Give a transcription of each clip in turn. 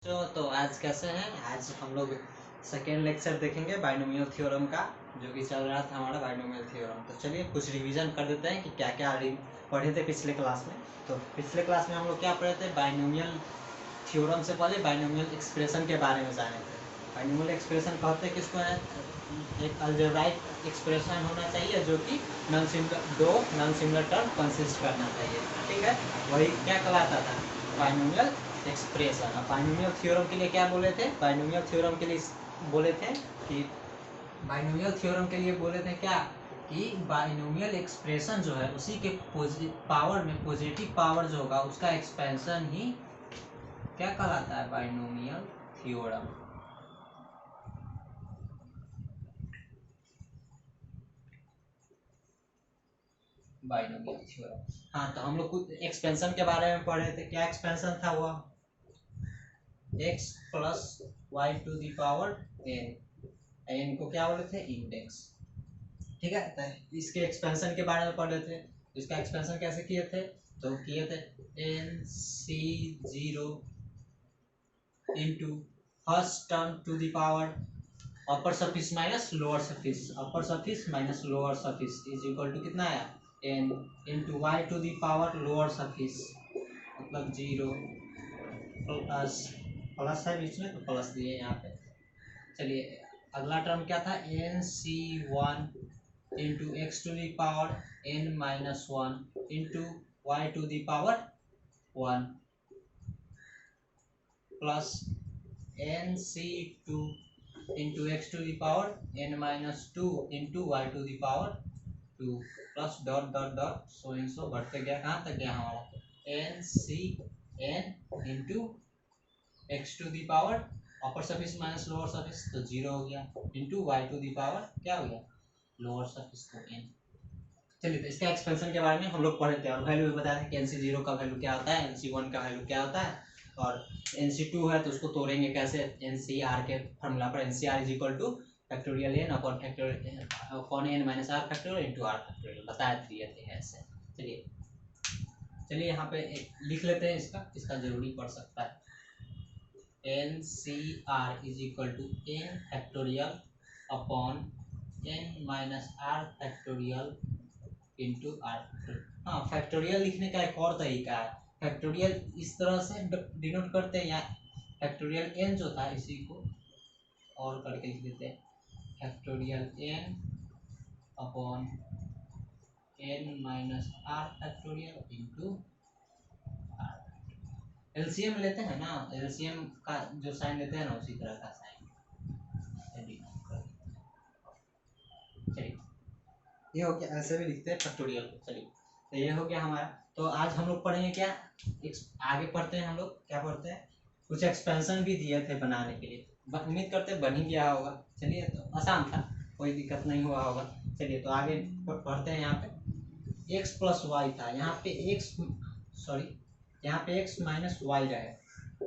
तो आज कैसे हैं। आज हम लोग सेकेंड लेक्चर देखेंगे बाइनोमियल थ्योरम का, जो कि चल रहा था हमारा बाइनोमियल थ्योरम। तो चलिए कुछ रिवीजन कर देते हैं कि क्या क्या पढ़े थे पिछले क्लास में। तो पिछले क्लास में हम लोग क्या पढ़े थे, बाइनोमियल थ्योरम से पहले बाइनोमियल एक्सप्रेशन के बारे में जाने थे। बाइनोमियल एक्सप्रेशन कहते हैं किसको है, एक अलजेब्राइक एक्सप्रेशन होना चाहिए जो कि दो नॉन सिमिलर टर्म कंसिस्ट करना चाहिए, ठीक है। वही क्या कहलाता था, बाइनोमियल एक्सप्रेशन। अब बाइनोमियल थ्योरम के लिए क्या बोले थे, बाइनोमियल थ्योरम के लिए बोले थे कि बाइनोमियल थ्योरम के लिए बोले थे क्या कि बाइनोमियल एक्सप्रेशन जो है उसी के पावर में पॉजिटिव पावर जो होगा उसका एक्सपेंशन ही क्या कहलाता है, बाइनोमियल थ्योरम। Binomial theorem. हाँ, तो हम लोग कुछ एक्सपेंशन के बारे में पढ़े थे। क्या एक्सपेंशन था वो, x plus y to the power n को क्या बोले थे, इंडेक्स, ठीक है। तो इसके एक्सपेंशन के बारे में पढ़ रहे थे। इसका एक्सपेंशन कैसे किए थे, तो किए थे NC0 into first term to the power upper surface minus lower surface, upper surface minus lower surface is equal to कितना आया, n into Y to the power lower surface, मतलब 0 प्लस प्लस है बीच में तो प्लस दिए यहाँ पे। चलिए अगला टर्म क्या था, NC1 into x to the power n minus 1 into Y to the power 1 plus NC2 into x to the power n minus 2 into Y to the power 2 plus dot dot dot so इन सो बढ़ते गया, कहाँ तक गया हमारा, NCn into x to the power upper surface minus lower surface तो 0 हो गया, into Y to the power क्या हो गया, लोअर सरफेस को n। चलिए तो इसका एक्सपेंशन के बारे में हम लोग पढ़े थे और वैल्यू भी बताया था कि NC0 का वैल्यू क्या होता है, NC1 का वैल्यू क्या होता है, और NC2 है तो उसको तोड़ेंगे कैसे, NCR के फार्मूला पर, NCR is equal two factorial n upon factorial upon n minus r factorial into r factorial बताया दिए थे ऐसे। चलिए यहाँ पे लिख लेते हैं, इसका जरूरी पड़ सकता है। NCR is equal to n factorial upon n minus r factorial into r। हाँ, फैक्टोरियल लिखने का एक और तरीका है, फैक्टोरियल इस तरह से डिनोट करते हैं, या फैक्टोरियल n जो था इसी को और करके लिख देते हैं, factorial n upon n minus r factorial into r। LCM लेते हैं ना, एलसीएम का जो साइन लेते हैं ना उसी तरह का साइन। चलिए ये हो गया, ऐसे भी लिखते हैं फैक्टोरियल को। चलिए तो ये हो गया हमारा। तो आज हम लोग पढ़ेंगे क्या, आगे पढ़ते हैं हम लोग क्या पढ़ते हैं, कुछ एक्सपेंशन भी दिए थे बनाने के लिए, उम्मीद करते हैं बन ही गया होगा। चलिए तो आसान था, कोई दिक्कत नहीं हुआ होगा। चलिए तो आगे पढ़ते हैं। यहाँ पे x प्लस वाई था, यहाँ पे यहाँ पे x माइनस वाई रहेगा,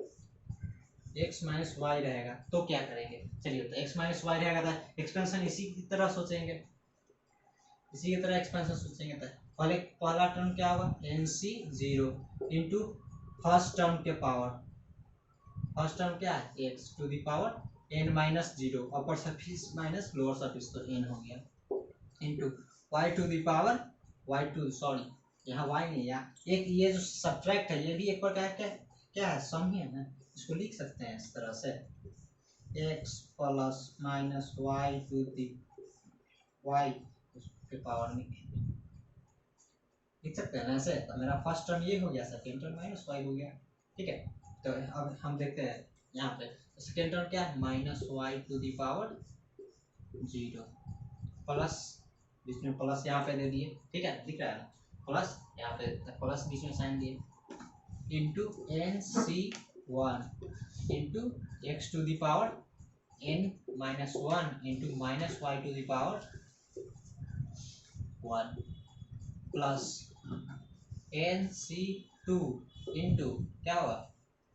x माइनस वाई रहेगा तो क्या करेंगे। चलिए तो x माइनस वाई रहेगा तो एक्सपेंशन इसी की तरह सोचेंगे, इसी की तरह एक्सपेंशन सोचेंगे। तो पहला टर्म क्या होगा, NC0 इंटू फर्स्ट टर्म के पावर, फर्स्ट टर्म क्या है x to the power n minus 0 upper surface minus lower surface तो n हो गया, into y to the power यहाँ y नहीं, यहाँ एक ये जो सब्ट्रैक्ट है ये भी एक प्रकार क्या है, सम ही है ना, इसको लिख सकते हैं इस तरह से, x plus minus Y to the y के पावर में लिख सकते हैं ना ऐसे। तो मेरा फर्स्ट टर्म ये हो गया, सेकेंड टर्म माइनस वाई हो गया, ठीक है। तो अब हम देखते हैं यहाँ पे सेकेंड टर्म क्या है, minus Y to the power 0 plus बीच में प्लस यहाँ पे दे दिए, ठीक है, दिख रहा है ना, प्लस यहाँ पे प्लस बीच में साइन दिए, into NC1 into x to the power n minus 1 into minus Y to the power 1 plus NC2 into क्या हुआ,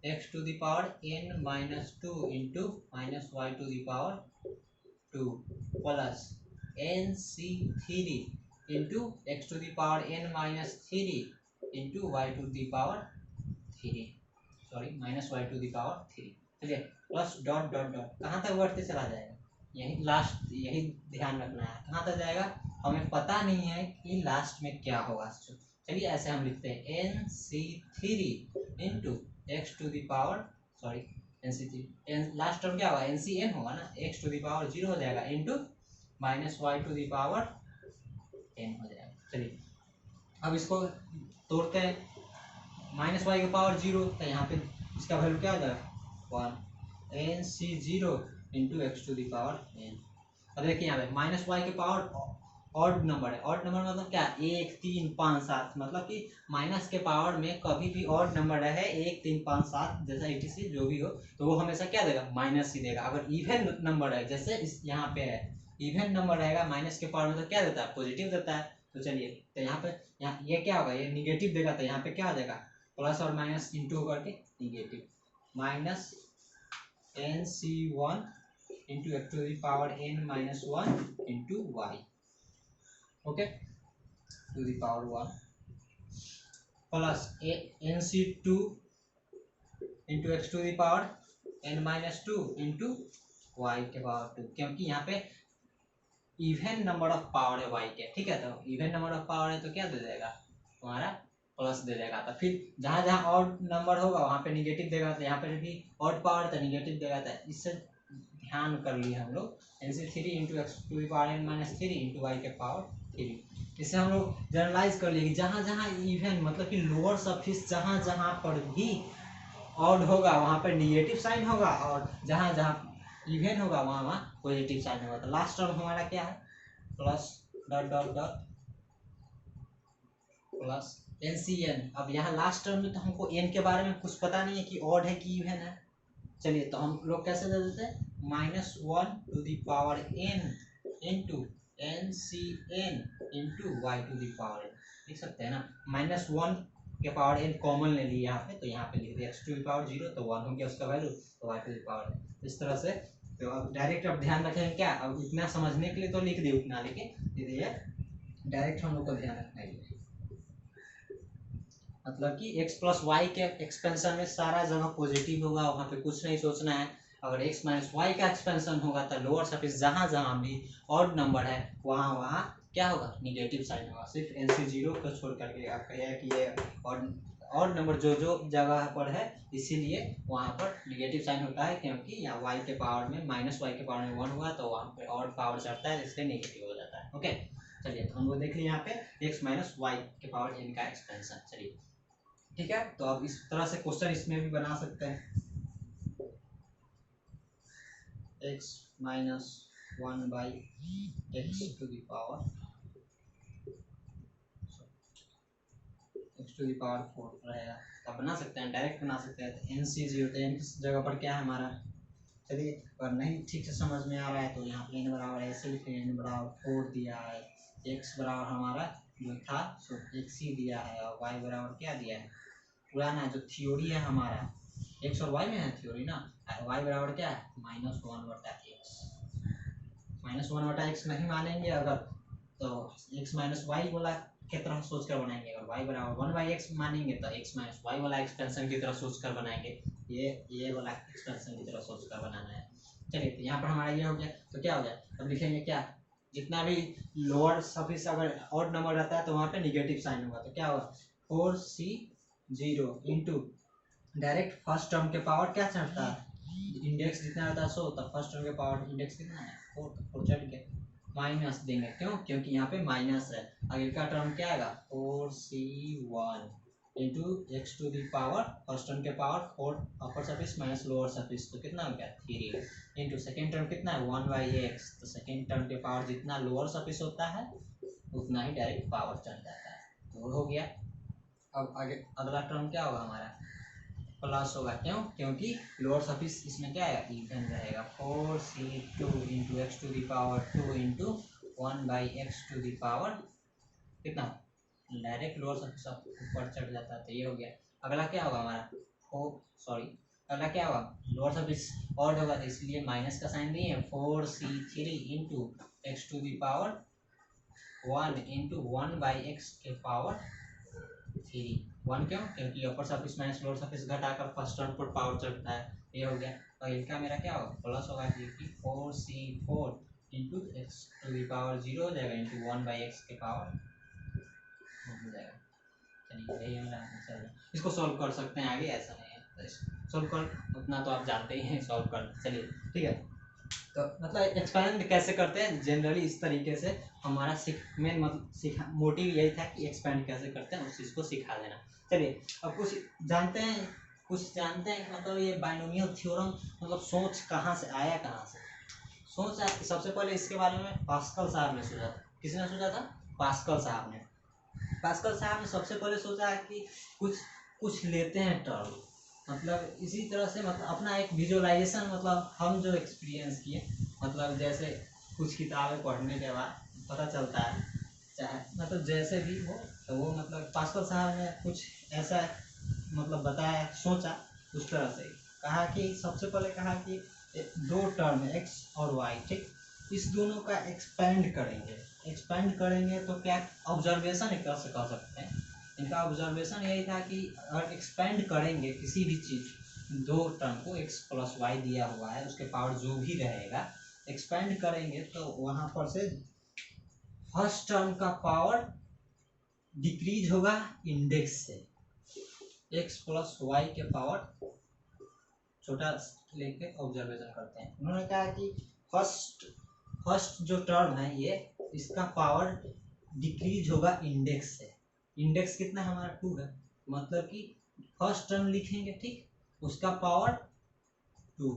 x to the power n minus 2 into minus Y to the power 2 plus NC3 into x to the power n minus 3 into Y to the power 3, minus Y to the power 3। चलिए plus dot dot dot कहाँ तक बढ़ते चला जाएगा, यही last, यही ध्यान रखना है कहाँ तक जाएगा, हमें पता नहीं है कि लास्ट में क्या होगा। चलिए ऐसे हम लिखते हैं NC3 into x to the power, sorry NC3 last term क्या होगा, NCN होगा ना, एक्स टू दी पावर 0 हो जाएगा into minus Y to the power n हो जाएगा। चलिए अब इसको तोड़ते हैं, माइनस वाई की पावर 0 तो यहाँ पे इसका वैल्यू क्या हो जाएगा 1 NC0 into x to the power n। अब देखिए यहाँ पे माइनस वाई की पावर ऑड नंबर है, ऑड नंबर मतलब क्या 1 3 5 7, मतलब कि माइनस के पावर में कभी भी ऑड नंबर रहे 1 3 5 7 जैसा etc जो भी हो तो वो हमेशा क्या देगा, माइनस ही देगा। अगर इवन नंबर है जैसे इस यहाँ पे है, इवन नंबर रहेगा माइनस के पावर में तो क्या देता है, पॉजिटिव देता है। तो चलिए तो यहाँ पे यहाँ ये क्या होगा, ये निगेटिव देगा तो यहाँ पे क्या हो जाएगा प्लस और माइनस इंटू करके negative, minus NC1 into x to the power n minus 1 into y, okay to the power 1 plus NC2 into x to the power n minus 2 into Y के पावर 2, क्योंकि यहाँ पे even number of power है y के, ठीक है। तो even number of power है तो क्या दे देगा हमारा प्लस दे देगा। तो फिर जहाँ जहाँ ऑड नंबर होगा वहाँ पे निगेटिव देगा, तो यहाँ पे भी ऑड पावर तो निगेटिव देगा। तो इससे ध्यान कर लिए हम लोग NC3 into x to the power n minus 3 into Y के पावर 3। इससे हम लोग जनरलाइज कर लिए कि जहाँ जहाँ इवन मतलब कि लोअर सरफेस जहाँ जहाँ पर भी ऑड होगा वहाँ पर निगेटिव साइन होगा, और जहाँ जहाँ इवन होगा वहाँ वहाँ पॉजिटिव साइन होगा। तो लास्ट टर्म हमारा क्या है plus dot dot dot plus NCN। अब यहाँ लास्ट टर्म में तो हमको n के बारे में कुछ पता नहीं है कि ऑड है कि इवन है। चलिए तो हम लोग कैसे दे देते हैं minus 1 to the power n into NCN into Y to the power n, लिख सकते हैं ना। माइनस 1 के पावर n कॉमन ले लिया यहाँ पे, तो यहाँ पे लिख दिया एक्स टू दी पावर 0 तो 1 हो गया उसका वैल्यू, तो y to the power n। इस तरह से तो अब डायरेक्ट अब ध्यान रखें क्या, अब इतना समझने के लिए तो लिख दिए उतना, लेकिन ये डायरेक्ट हम लोग को ध्यान रखना है, मतलब कि x प्लस वाई के एक्सपेंशन में सारा जगह पॉजिटिव होगा, वहाँ पे कुछ नहीं सोचना है। अगर x माइनस वाई का एक्सपेंशन होगा तो लोअर सरफेस जहाँ जहाँ भी ऑड नंबर है वहाँ वहाँ क्या होगा निगेटिव साइन होगा। सिर्फ NC0 को छोड़ करके आपका यह है कि ये ऑड नंबर जो जो जगह पर है इसीलिए वहाँ पर निगेटिव साइन होता है, क्योंकि यहाँ y के पावर में माइनस वाई के पावर में 1 हुआ तो वहाँ पे ऑड पावर चढ़ता है इसलिए नेगेटिव हो जाता है। ओके चलिए तो हम लोग देख लिए यहाँ पे x माइनस वाई के पावर n का एक्सपेंशन। चलिए ठीक है, तो अब इस तरह से क्वेश्चन इसमें भी बना सकते हैं x minus 1 by x to the power x to the power 4 रहेगा। तो बना सकते हैं, डायरेक्ट बना सकते हैं। तो NC0 तो n की जगह पर क्या है हमारा, चलिए अगर नहीं ठीक से समझ में आ रहा है तो यहाँ पे n बराबर ऐसे लिखे, n बराबर 4 दिया है, x बराबर हमारा जो था सो x ही दिया है, और y बराबर क्या दिया है पुराना जो थ्योरी है हमारा x और y में है थ्योरी ना, y बराबर क्या है माइनस 1/x, माइनस 1/x नहीं मानेंगे अगर तो x माइनस वाई वाला की तरह सोच कर बनाएंगे। अगर y बराबर 1/x मानेंगे तो x माइनस वाई वाला एक्सपेंशन की तरह सोच कर बनाएंगे, ये वाला एक्सपेंशन की तरह सोच कर बनाना है। चलिए तो यहाँ पर हमारा ये हो गया, तो क्या हो गया अब लिखेंगे क्या, जितना भी लोअर सरफेस अगर ऑड नंबर रहता है तो वहाँ पे निगेटिव साइन होगा, तो क्या होगा 4C0 into direct first term के पावर क्या चढ़ता है, इंडेक्स जितना रहता है 100 तब फर्स्ट टर्म के पावर इंडेक्स कितना है 4 चढ़ के माइनस देंगे, क्यों क्योंकि यहाँ पे माइनस है। अगले का टर्म क्या आएगा 4C1 into x to the power first term के power 4 upper surface minus lower surface, तो कितना हो गया 3 इंटू सेकेंड टर्म कितना है 1/x, तो सेकेंड टर्म के पावर जितना लोअर सरफेस होता है उतना ही डायरेक्ट पावर चढ़ जाता है, तो हो गया। अब आगे अगला टर्म क्या होगा हमारा प्लस होगा, क्यों क्योंकि लोअर सरफेस इसमें क्या है इवन रहेगा 4C2 into x to the power 2 into 1/x to the power कितना डायरेक्ट लोअर सरफेस ऊपर चढ़ जाता है, तो ये हो गया। अगला क्या होगा हमारा अगला क्या होगा लोअर सरफेस ऑड होगा तो इसलिए माइनस का साइन दिए 4C3 into x to the power 1 into 1/x के पावर 3 1 क्यों क्योंकि upper surface minus lower surface घटाकर फर्स्ट टर्म पर पावर चढ़ता है, ये हो गया। और इनका मेरा क्या होगा प्लस होगा क्योंकि 4c4 into x to the power 0 हो जाएगा इंटू 1/x के पावर हो जाएगा। चलिए यही मेरा आंसर है। इसको सॉल्व कर सकते हैं आगे, ऐसा नहीं है सॉल्व कर उतना तो आप जानते ही हैं सॉल्व कर। चलिए ठीक है, तो मतलब एक्सपेंड कैसे करते हैं जनरली इस तरीके से हमारा मेन मतलब मोटिव यही था कि एक्सपेंड कैसे करते हैं उस चीज़ को सिखा देना। चलिए अब कुछ जानते हैं कि मतलब ये बाइनोमियल थ्योरम मतलब सोच कहाँ से आया, कहाँ से सोच आया। सबसे पहले इसके बारे में पास्कल साहब ने सोचा था। किसने सोचा था? पास्कल साहब ने। पास्कल साहब ने सबसे पहले सोचा कि कुछ लेते हैं टर्म, मतलब इसी तरह से मतलब अपना एक विजुअलाइजेशन, मतलब हम जो एक्सपीरियंस किए, मतलब जैसे कुछ किताबें पढ़ने के बाद पता चलता है, चाहे मतलब जैसे भी हो, तो वो मतलब पास्कल साहब ने कुछ ऐसा मतलब बताया, सोचा उस तरह से कहा कि सबसे पहले कहा कि दो टर्म एक्स और वाई, ठीक, इस दोनों का एक्सपेंड करेंगे तो क्या ऑब्जर्वेशन एक तरह से कह सकते हैं। इनका ऑब्जर्वेशन यही था कि अगर एक्सपेंड करेंगे किसी भी चीज़, दो टर्म को एक्स प्लस वाई दिया हुआ है उसके पावर जो भी रहेगा, एक्सपेंड करेंगे तो वहाँ पर से फर्स्ट टर्म का पावर डिक्रीज होगा इंडेक्स से, एक्स प्लस वाई के पावर छोटा लेके ऑब्जर्वेशन करते हैं। उन्होंने कहा कि फर्स्ट जो टर्म है ये, इसका पावर डिक्रीज होगा इंडेक्स से। इंडेक्स कितना है हमारा 2 है, मतलब कि फर्स्ट टर्म लिखेंगे, ठीक, उसका पावर 2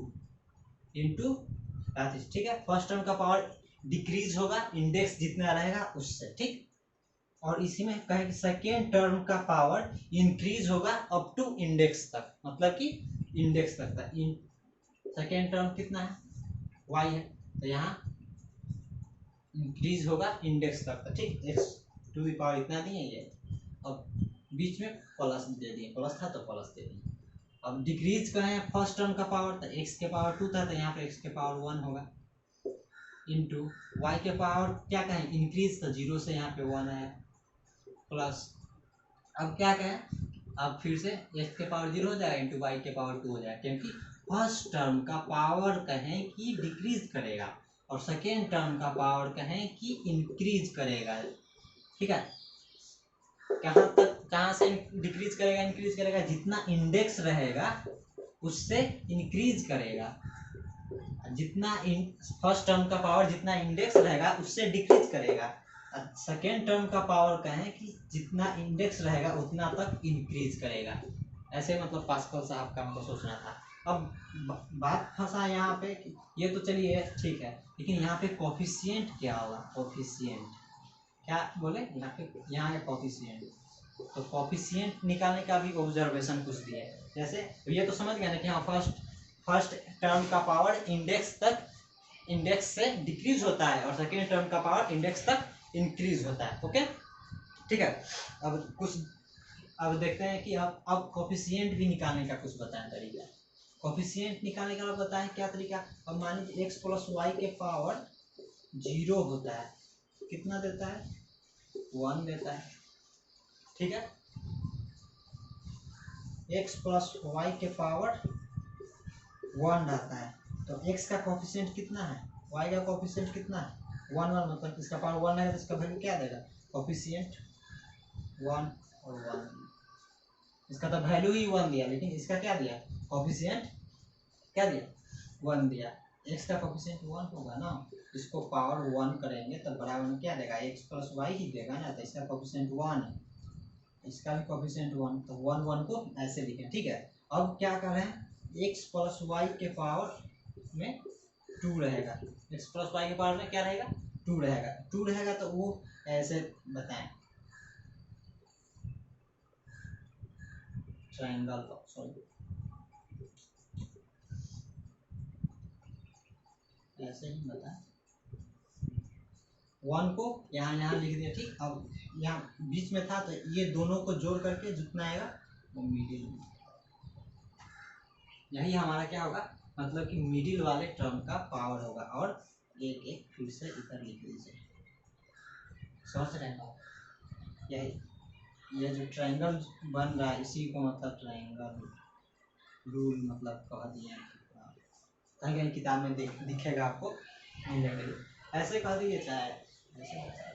इंटू 35, ठीक है। फर्स्ट टर्म का पावर डिक्रीज होगा इंडेक्स जितना रहेगा उससे, ठीक। और इसी में कहें कि सेकेंड टर्म का पावर इंक्रीज होगा अप टू इंडेक्स तक, मतलब कि इंडेक्स तक था। सेकेंड टर्म कितना है? y है, तो यहाँ इंक्रीज होगा इंडेक्स तक था, ठीक। एक्स टू दी पावर इतना दिए ये, अब बीच में प्लस दे दिए, प्लस था तो प्लस दे दिए। अब डिक्रीज करें फर्स्ट टर्म का पावर, तो x के पावर 2 था तो यहाँ पे x के पावर 1 होगा, इंटू y के पावर क्या कहें इंक्रीज, तो 0 से यहाँ पे 1 आया, प्लस अब क्या कहें, अब फिर से x के पावर 0 हो जाएगा इंटू y के पावर 2 हो जाएगा, क्योंकि फर्स्ट टर्म का पावर कहें कि डिक्रीज करेगा और सेकेंड टर्म का पावर कहें कि इंक्रीज करेगा, ठीक है। कहाँ से डिक्रीज करेगा इंक्रीज करेगा, जितना इंडेक्स रहेगा उससे इंक्रीज करेगा, जितना फर्स्ट टर्म का पावर जितना इंडेक्स रहेगा उससे डिक्रीज करेगा, सेकेंड टर्म का पावर कहें कि जितना इंडेक्स रहेगा उतना तक इंक्रीज करेगा। ऐसे मतलब पास्कल साहब का हमको सोचना था। अब बात फंसा यहाँ पे, ये तो चलिए ठीक है, लेकिन यहाँ पे कोफिशिएंट क्या होगा? कोफिशिएंट क्या बोले यहाँ पे, यहाँ है कोफिशिएंट, तो कोफिशिएंट निकालने का भी ऑब्जर्वेशन कुछ दिया है। जैसे ये तो समझ गया ना कि हाँ फर्स्ट टर्म का पावर इंडेक्स से डिक्रीज होता है और सेकेंड टर्म का पावर इंडेक्स तक इंक्रीज होता है, ओके ठीक है। अब देखते हैं कि अब कोफिशिएंट भी निकालने का कुछ बताएं तरीका। कोफिशिएंट निकालने का बताएं क्या तरीका। अब मान लीजिए एक्स प्लस वाई के पावर 0 होता है, कितना देता है? 1 देता है, ठीक है। एक्स प्लस वाई के पावर 1 रहता है, तो x का कोफिशिएंट कितना है, y का कोफिशिएंट कितना है? 1 1, मतलब इसका पावर 1 है तो इसका वैल्यू क्या देगा? कोफिशिएंट 1 और 1। इसका तो वैल्यू ही 1 दिया, लेकिन इसका क्या दिया? कोफिशिएंट क्या दिया? 1 दिया। x का कोफिशिएंट 1 होगा ना, इसको पावर 1 करेंगे तो बराबर में क्या देगा? x प्लस वाई ही देगा ना, तो इसका कोफिशिएंट 1 है, इसका भी कोफिशिएंट 1, तो 1 1 को ऐसे लिखें, ठीक है। अब क्या करें, x प्लस वाई के पावर में 2 रहेगा, x प्लस वाई के पावर में क्या रहेगा? 2 रहेगा। 2 रहेगा तो वो ऐसे बताएं, ट्रायंगल, सॉरी ऐसे ही बताएं, 1 को यहाँ लिख दिया, ठीक। अब यहाँ बीच में था तो ये दोनों को जोड़ करके जितना आएगा वो मिडिल में, यही हमारा क्या होगा, मतलब कि मिडिल वाले टर्म का पावर होगा। और एक एक फिर से इधर लिख लीजिए, समझ रहे हैं? यही ये जो ट्रायंगल बन रहा है इसी को मतलब ट्रायंगल रूल मतलब कह दिया। कहीं कहीं किताब में दिखेगा आपको मिलने के लिए, ऐसे कर दिए चाहे ऐसे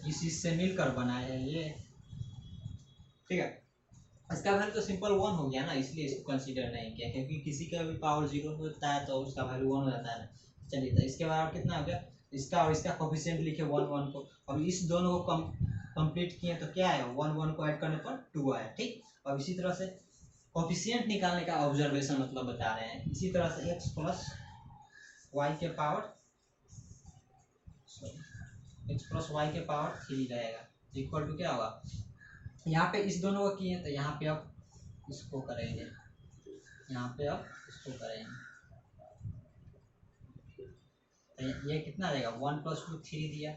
इस से मिलकर बना है ये, ठीक है। इसका वैल्यू तो सिंपल 1 हो गया ना, इसलिए इसको कंसीडर नहीं किया, क्योंकि किसी का भी पावर 0 होता है तो उसका वैल्यू 1 हो जाता है ना। चलिए तो इसके बाद कितना हो गया, इसका और इसका कोफिशिएंट लिखे 1 1 को, अब इस दोनों को कंप्लीट किए तो क्या है 1 1 को ऐड करने पर 2 आया, ठीक। अब इसी तरह से कोफिशिएंट निकालने का ऑब्जर्वेशन मतलब बता रहे हैं, इसी तरह से x प्लस वाई के पावर 3 रहेगा इक्वल टू क्या होगा, यहाँ पे इस दोनों को किए तो यहाँ पे अब इसको करेंगे, यहाँ पे अब इसको करेंगे तो ये कितना रहेगा 1 + 2 3 दिया,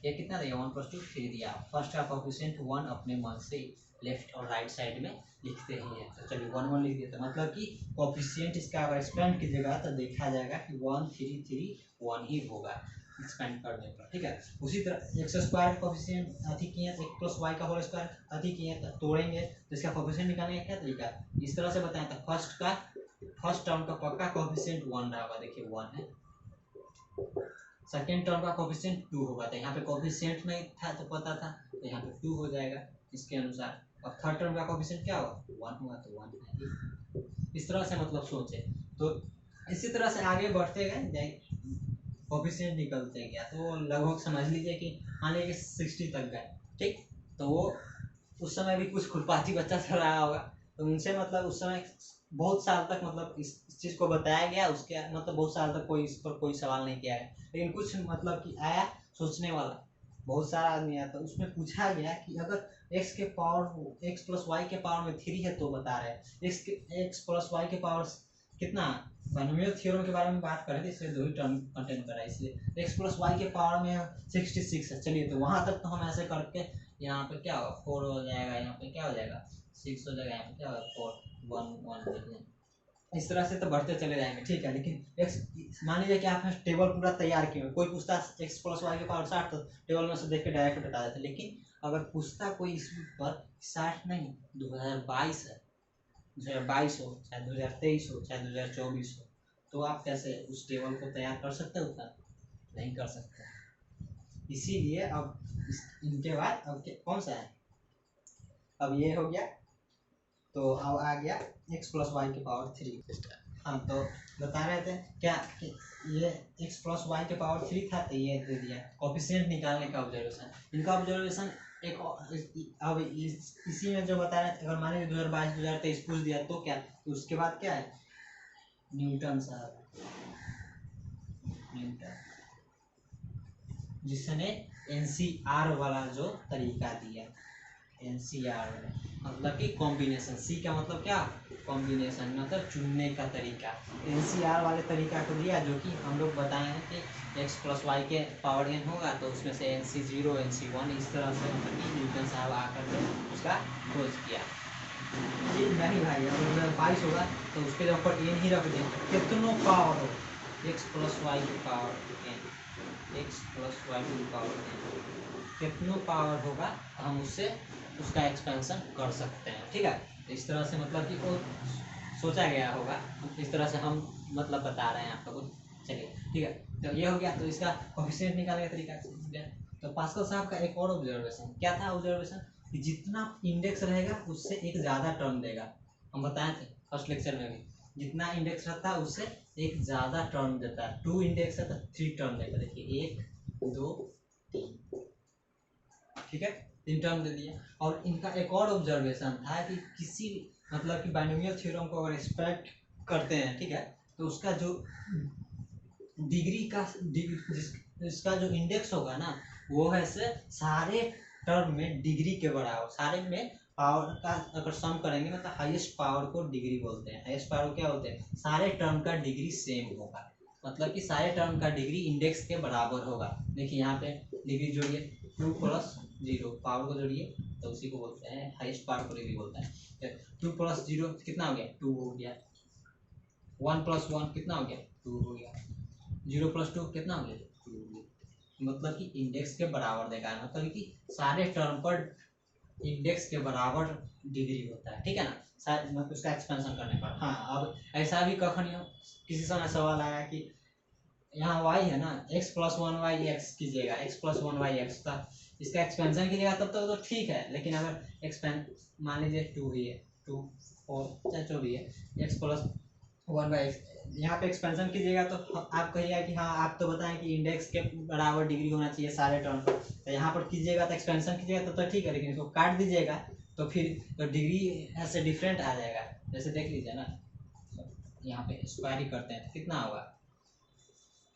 ये कितना रहेगा 1 + 2 3 दिया। फर्स्ट का कोफिशिएंट 1 अपने मन से लेफ्ट और राइट साइड में लिखते ही है, तो चलिए 1 1 लिख दिया, तो मतलब कि कोफिशिएंट इसका अगर एक्सपेंड कीजिएगा तो देखा जाएगा कि 1 3 3 1 ही होगा एक्सपेंड करने पर, ठीक है। उसी तरह एक्स स्क्वायर कोफिशिएंट अधिक किए एक प्लस वाई का होल स्क्वायर अधिक किए तो तोड़ेंगे तो इसका कोफिशिएंट निकालने का क्या तरीका है, इस तरह से बताएं तो फर्स्ट टर्म का पक्का कोफिशिएंट 1 रहेगा, देखिए 1 है। सेकेंड टर्म का कोफिशिएंट 2 होगा, तो यहाँ पे कोफिशिएंट नहीं था तो पता था तो यहाँ पे 2 हो जाएगा इसके अनुसार। अब थर्ड टर्म का कोफिशिएंट क्या होगा 1 होगा तो 1 है, इस तरह से मतलब सोचे। तो इसी तरह से आगे बढ़ते गए कोफिशिएंट निकलते गया, तो लगभग समझ लीजिए कि मान लीजिए 60 तक गए, ठीक। तो वो उस समय भी कुछ खुरपाती बच्चा चल रहा होगा, तो उनसे मतलब उस समय बहुत साल तक मतलब इस चीज़ को बताया गया, उसके मतलब बहुत साल तक कोई इस पर कोई सवाल नहीं किया गया, लेकिन कुछ मतलब कि आया सोचने वाला बहुत सारा आदमी आया, तो उसमें पूछा गया कि अगर x के पावर x + y के पावर में 3 है तो बता रहे हैं x + y के पावर कितना, बाइनोमियल थ्योरम के बारे में बात कर रहे थे इसलिए 2 ही टर्म कंटेन करा है, इसलिए x + y के पावर में 66 है। चलिए तो वहां तक तो हम ऐसे करके यहाँ पे क्या होगा 4 हो जाएगा, यहाँ पे क्या हो जाएगा 6 हो जाएगा, यहाँ पे क्या होगा 4 1 1 इस तरह से तो बढ़ते चले जाएंगे, ठीक है। लेकिन x मान लीजिए कि आपने टेबल पूरा तैयार किया, कोई पूछता x + y के पावर 60 तो टेबल में से देख के डायरेक्ट बता देते, लेकिन अगर पूछता कोई इस पर 60 नहीं 2022 है, 2022 हो चाहे 2023 हो चाहे 2024 हो, तो आप कैसे उस टेबल को तैयार कर सकते हो उतना नहीं कर सकते। इसीलिए अब इनके बाद अब कौन सा है, अब ये हो गया, तो अब आ गया x + y के पावर 3। हाँ तो बता रहे थे क्या कि ये x + y के पावर 3 था, तो ये दे दिया कोफिशिएंट निकालने का ऑब्जर्वेशन, इनका ऑब्जर्वेशन एक अब इसी में जो बता रहे थे, अगर मान लीजिए 2022 2023 पूछ दिया तो क्या, तो उसके बाद क्या है न्यूटन साहब, न्यूटन जिसने NCR वाला जो तरीका दिया, NCR मतलब कि कॉम्बिनेशन, C का मतलब क्या कॉम्बिनेशन मतलब चुनने का तरीका, NCR वाले तरीका को दिया, जो कि हम लोग बताए हैं कि x + y के पावर n होगा तो उसमें से NC0 NC1 इस तरह से मतलब कि न्यूटन साहब आकर के उसका खोज किया। नहीं भाई अगर 22 होगा तो उसके ऊपर n ही रख दें, कितनों पावर हो x + y की पावर n, x + y की पावर n कितनों पावर होगा हम उससे उसका एक्सपेंशन कर सकते हैं, ठीक है। इस तरह से मतलब कि वो सोचा गया होगा, इस तरह से हम मतलब बता रहे हैं आप लोगों को। चलिए ठीक है, तो ये हो गया, तो इसका कोफिशिएंट निकालने का तरीका। तो पास्कल साहब का एक और ऑब्जर्वेशन क्या था, ऑब्जर्वेशन कि जितना इंडेक्स रहेगा उससे एक ज़्यादा टर्म देगा, हम बताए थे फर्स्ट लेक्चर में भी, जितना इंडेक्स रहता है उससे एक ज़्यादा टर्म देता है, 2 इंडेक्स है तो 3 टर्म देगा, देखिए 1 2 3, ठीक है 3 टर्म दे दिया। और इनका एक और ऑब्जर्वेशन था कि किसी मतलब कि बाइनोमियल थ्योरम को अगर एक्सपेक्ट करते हैं, ठीक है, तो उसका जो इसका जो इंडेक्स होगा ना वो है से सारे टर्म में डिग्री के बराबर, सारे में पावर का अगर सम करेंगे ना तो हाईएस्ट पावर को डिग्री बोलते हैं। हाईएस्ट पावर क्या होते हैं, सारे टर्म का डिग्री सेम होगा, मतलब कि सारे टर्म का डिग्री इंडेक्स के बराबर होगा। देखिए यहाँ पे डिग्री जोड़िए 2 + 0 पावर को जोड़िए तो उसी को बोलते हैं हाईएस्ट पावर को डिग्री बोलते हैं। 2 + 0 कितना हो गया 2 हो गया, 1 + 1 कितना हो गया 2 हो गया, 0 + 2 कितना हो गया 2 हो गया, मतलब कि इंडेक्स के बराबर देखा है, मतलब कि सारे टर्म पर इंडेक्स के बराबर डिग्री होता है, ठीक है ना। मतलब उसका एक्सपेंशन करने पर। हाँ, अब ऐसा भी कखन किसी समय सवाल आया कि यहाँ y है ना, x प्लस 1y(x) कीजिएगा, x प्लस 1y(x) का इसका एक्सपेंशन कीजिएगा तब तो ठीक है, लेकिन अगर एक्सपेंड मान लीजिए 2 ही है, 2 4 चाहे जो भी है, x प्लस 1/x यहाँ पे एक्सपेंशन कीजिएगा तो आप कहिएगा कि हाँ आप तो बताएं कि इंडेक्स के बराबर डिग्री होना चाहिए सारे टर्म पर, तो यहाँ पर कीजिएगा तो एक्सपेंशन कीजिएगा तो ठीक है, लेकिन इसको काट दीजिएगा तो फिर तो डिग्री ऐसे डिफरेंट आ जाएगा। जैसे देख लीजिए ना, यहाँ पे स्क्वायर ही करते हैं तो कितना होगा,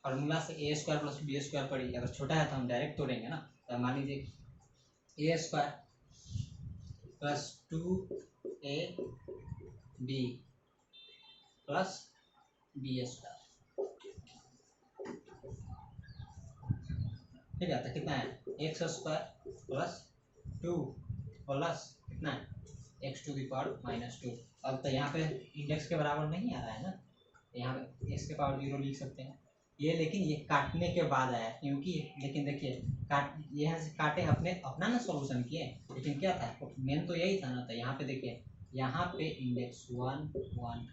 फॉर्मूला से ए स्क्वायर प्लस बी स्क्वायर पड़ी, अगर छोटा है तो हम डायरेक्ट तोड़ेंगे ना, तो मान लीजिए A square plus 2ab plus B square, ठीक है, तो कितना है एक्स स्क्वायर प्लस 2 प्लस कितना है x to the power minus 2। अब तो यहाँ पे इंडेक्स के बराबर नहीं आ रहा है ना, यहाँ पे एक्स के पावर 0 लिख सकते हैं ये, लेकिन ये काटने के बाद आया क्योंकि, लेकिन देखिए यहाँ से काटे अपना ना सॉल्यूशन किए, लेकिन क्या था मेन तो यही था ना, तो यहाँ पे देखिए यहाँ पे इंडेक्स 1 1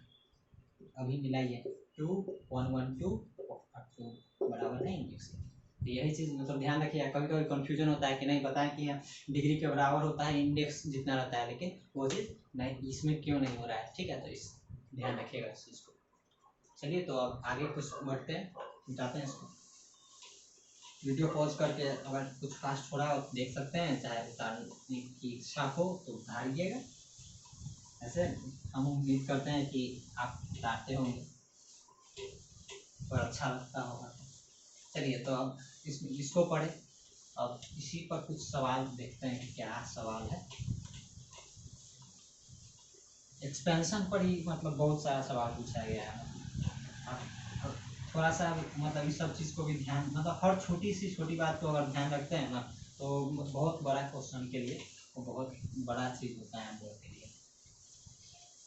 अभी मिलाइए 2 1 1 2 और 2 बराबर है इंडेक्स। तो यही चीज़ मतलब ध्यान रखिए, कभी कभी कंफ्यूजन होता है कि नहीं बताएं कि डिग्री के बराबर होता है इंडेक्स जितना रहता है, लेकिन वो चीज़ नहीं इसमें क्यों नहीं हो रहा है, ठीक है, तो इस ध्यान रखिएगा इस चीज़ को। चलिए तो अब आगे कुछ बढ़ते हैं, जाते हैं इसको, वीडियो पॉज करके अगर कुछ फास्ट हो रहा है देख सकते हैं, चाहे उतारने की इच्छा हो तो उतारिएगा, ऐसे हम उम्मीद करते हैं कि आप उतारते होंगे और अच्छा लगता होगा। चलिए तो अब इसको पढ़े, अब इसी पर कुछ सवाल देखते हैं कि क्या सवाल है। एक्सपेंशन पर ही मतलब बहुत सारा सवाल पूछा गया है, थोड़ा सा मतलब इस सब चीज़ को भी ध्यान, मतलब हर छोटी सी छोटी बात को अगर ध्यान रखते हैं ना तो बहुत बड़ा क्वेश्चन के लिए वो बहुत बड़ा चीज़ होता है बोर्ड के लिए।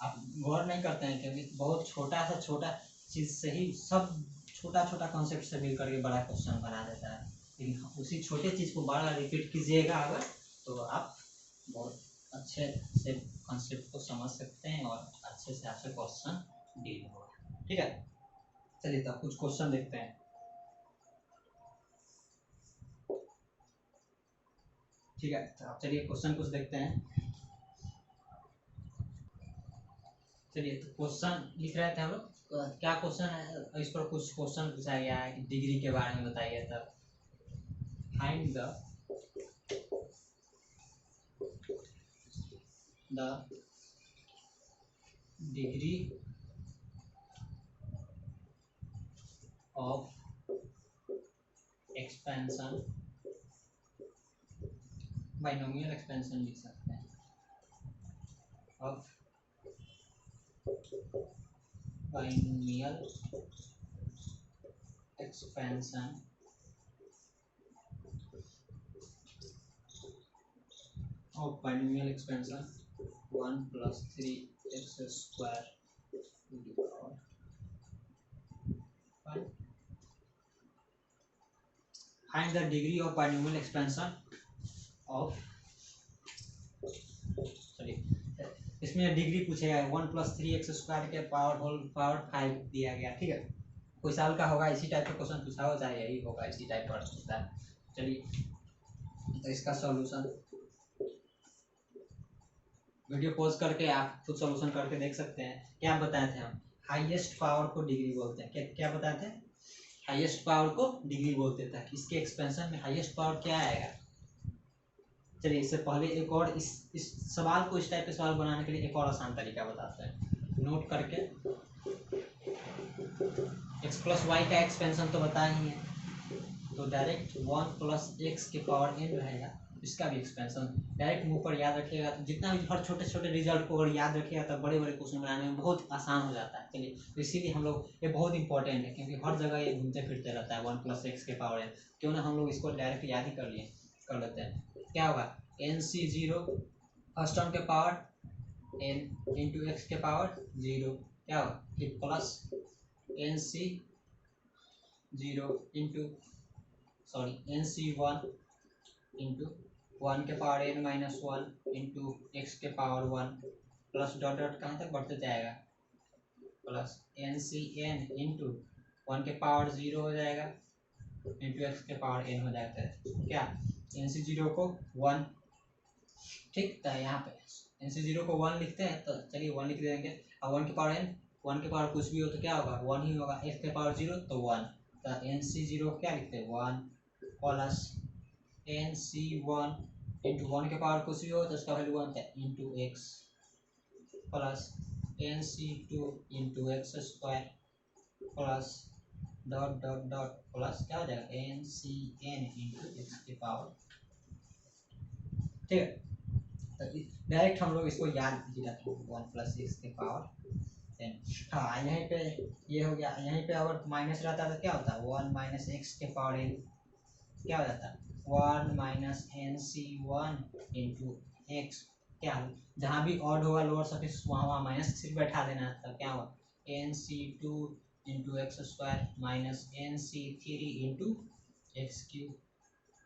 आप गौर नहीं करते हैं क्योंकि बहुत छोटा सा छोटा चीज़ से ही सब छोटा छोटा कॉन्सेप्ट से मिल करके बड़ा क्वेश्चन बना देता है, लेकिन उसी छोटे चीज़ को बार बार रिपीट कीजिएगा अगर, तो आप बहुत अच्छे से कॉन्सेप्ट को समझ सकते हैं और अच्छे से आपसे क्वेश्चन डील होगा, ठीक है। चलिए तो कुछ क्वेश्चन देखते हैं, ठीक है, तो चलिए क्वेश्चन कुछ देखते हैं। चलिए तो क्वेश्चन लिख रहे थे हम लोग, क्या क्वेश्चन है, इस पर कुछ क्वेश्चन पूछा गया है कि डिग्री के बारे में बताइए, तब find the degree of expansion, binomial expansion लिख सकते हैं, of binomial expansion of binomial expansion 1 + 3x² find the degree of binomial expansion of, sorry इसमें डिग्री पूछेगा 1 + 3x² के पावर 5 दिया गया, ठीक है, कोई साल का होगा इसी टाइप का क्वेश्चन पूछा हो, चाहे यही होगा इसी टाइप का पूछता है। चलिए तो इसका सॉल्यूशन वीडियो पॉज करके आप खुद सॉल्यूशन करके देख सकते हैं। क्या बताए थे हम, हाईएस्ट पावर को डिग्री बोलते हैं, क्या बताए थे, हाईएस्ट पावर को डिग्री बोलते थे। इसके एक्सपेंशन में हाईएस्ट पावर क्या आएगा, चलिए इससे पहले एक और इस सवाल को इस टाइप के सवाल बनाने के लिए एक और आसान तरीका बताते हैं, नोट करके x + y का एक्सपेंशन तो बता ही है, तो डायरेक्ट 1 + x के पावर n रहेगा, इसका भी एक्सपेंशन डायरेक्ट मुंह पर याद रखिएगा, तो जितना भी हर छोटे छोटे रिजल्ट को अगर याद रखिएगा तो बड़े बड़े क्वेश्चन बनाने में बहुत आसान हो जाता है। चलिए तो इसीलिए हम लोग ये बहुत इंपॉर्टेंट है क्योंकि हर जगह ये घूमते फिरते रहता है 1 + x के पावर n, क्यों ना हम लोग इसको डायरेक्ट याद ही कर लेते हैं। क्या होगा NC0 फर्स्ट टर्म के पावर n इंटू एक्स के पावर 0, क्या होगा फिर plus NC0 into NC1 into 1 के पावर n - 1 इंटू एक्स के पावर 1 प्लस डॉट डॉट कहाँ तक बढ़ते जाएगा, plus N C N into 1 के पावर 0 हो जाएगा इंटू एक्स के पावर n हो जाता है। क्या एन सी 0 को 1, ठीक है, यहाँ पे एन सी 0 को 1 लिखते हैं, तो चलिए 1 लिख देंगे। और 1 के पावर n, 1 के पावर कुछ भी हो तो क्या होगा 1 ही होगा, x के पावर 0 तो 1, तो एन सी 0 क्या लिखते हैं 1 प्लस एन सी 1 इंटू 1 के पावर कुछ भी हो तो उसका वैल्यू 1 था into x plus N C 2 into x square plus dot dot dot plus क्या हो जाएगा N C N into x के पावर, ठीक है। तो डायरेक्ट हम लोग इसको याद ही रखेंगे 1 प्लस एक्स के पावर एन। हाँ यहीं पे ये हो गया, यहीं पे अगर माइनस रहता तो क्या होता 1 माइनस एक्स के पावर एन, क्या हो जाता 1 minus N C 1 into x, क्या जहाँ भी ऑड होगा लोअर सफिक्स वहाँ माइनस सिर्फ बैठा देना है, तब क्या होगा N C 2 into x square minus N C 3 into x cube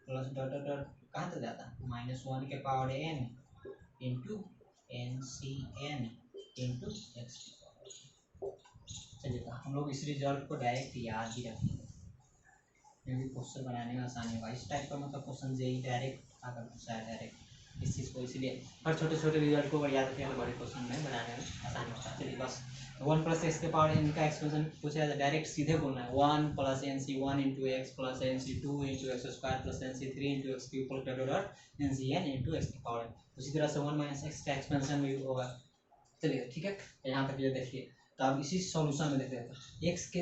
plus dot dot dot कहाँ तक जाता माइनस 1 के power N into N C N into x की पावर। चलिए हम लोग इस रिजल्ट को डायरेक्ट याद ही रखेंगे क्योंकि क्वेश्चन बनाने में आसानी होगा। इस टाइप का मतलब क्वेश्चन जेई डायरेक्ट आकर पूछा है डायरेक्ट इस चीज़ को, इसलिए हर छोटे छोटे रिजल्ट को याद रखें तो बड़े क्वेश्चन में बनाने में आसानी होता है। चलिए बस 1 प्लस एक्स के पावर एन का एक्सप्रेशन पूछा जाता है, डायरेक्ट सीधे बोलना है 1 plus N C 1 into x plus N C 2 into x square plus N C 3 into x cube plus dot dot N C N into x की power. उसी तरह से 1 माइनस एक्स का एक्सपेंशन भी होगा। चलिए ठीक है, यहाँ तक ये देखिए। तो अब इसी सॉल्यूशन में देखते हैं एक्स के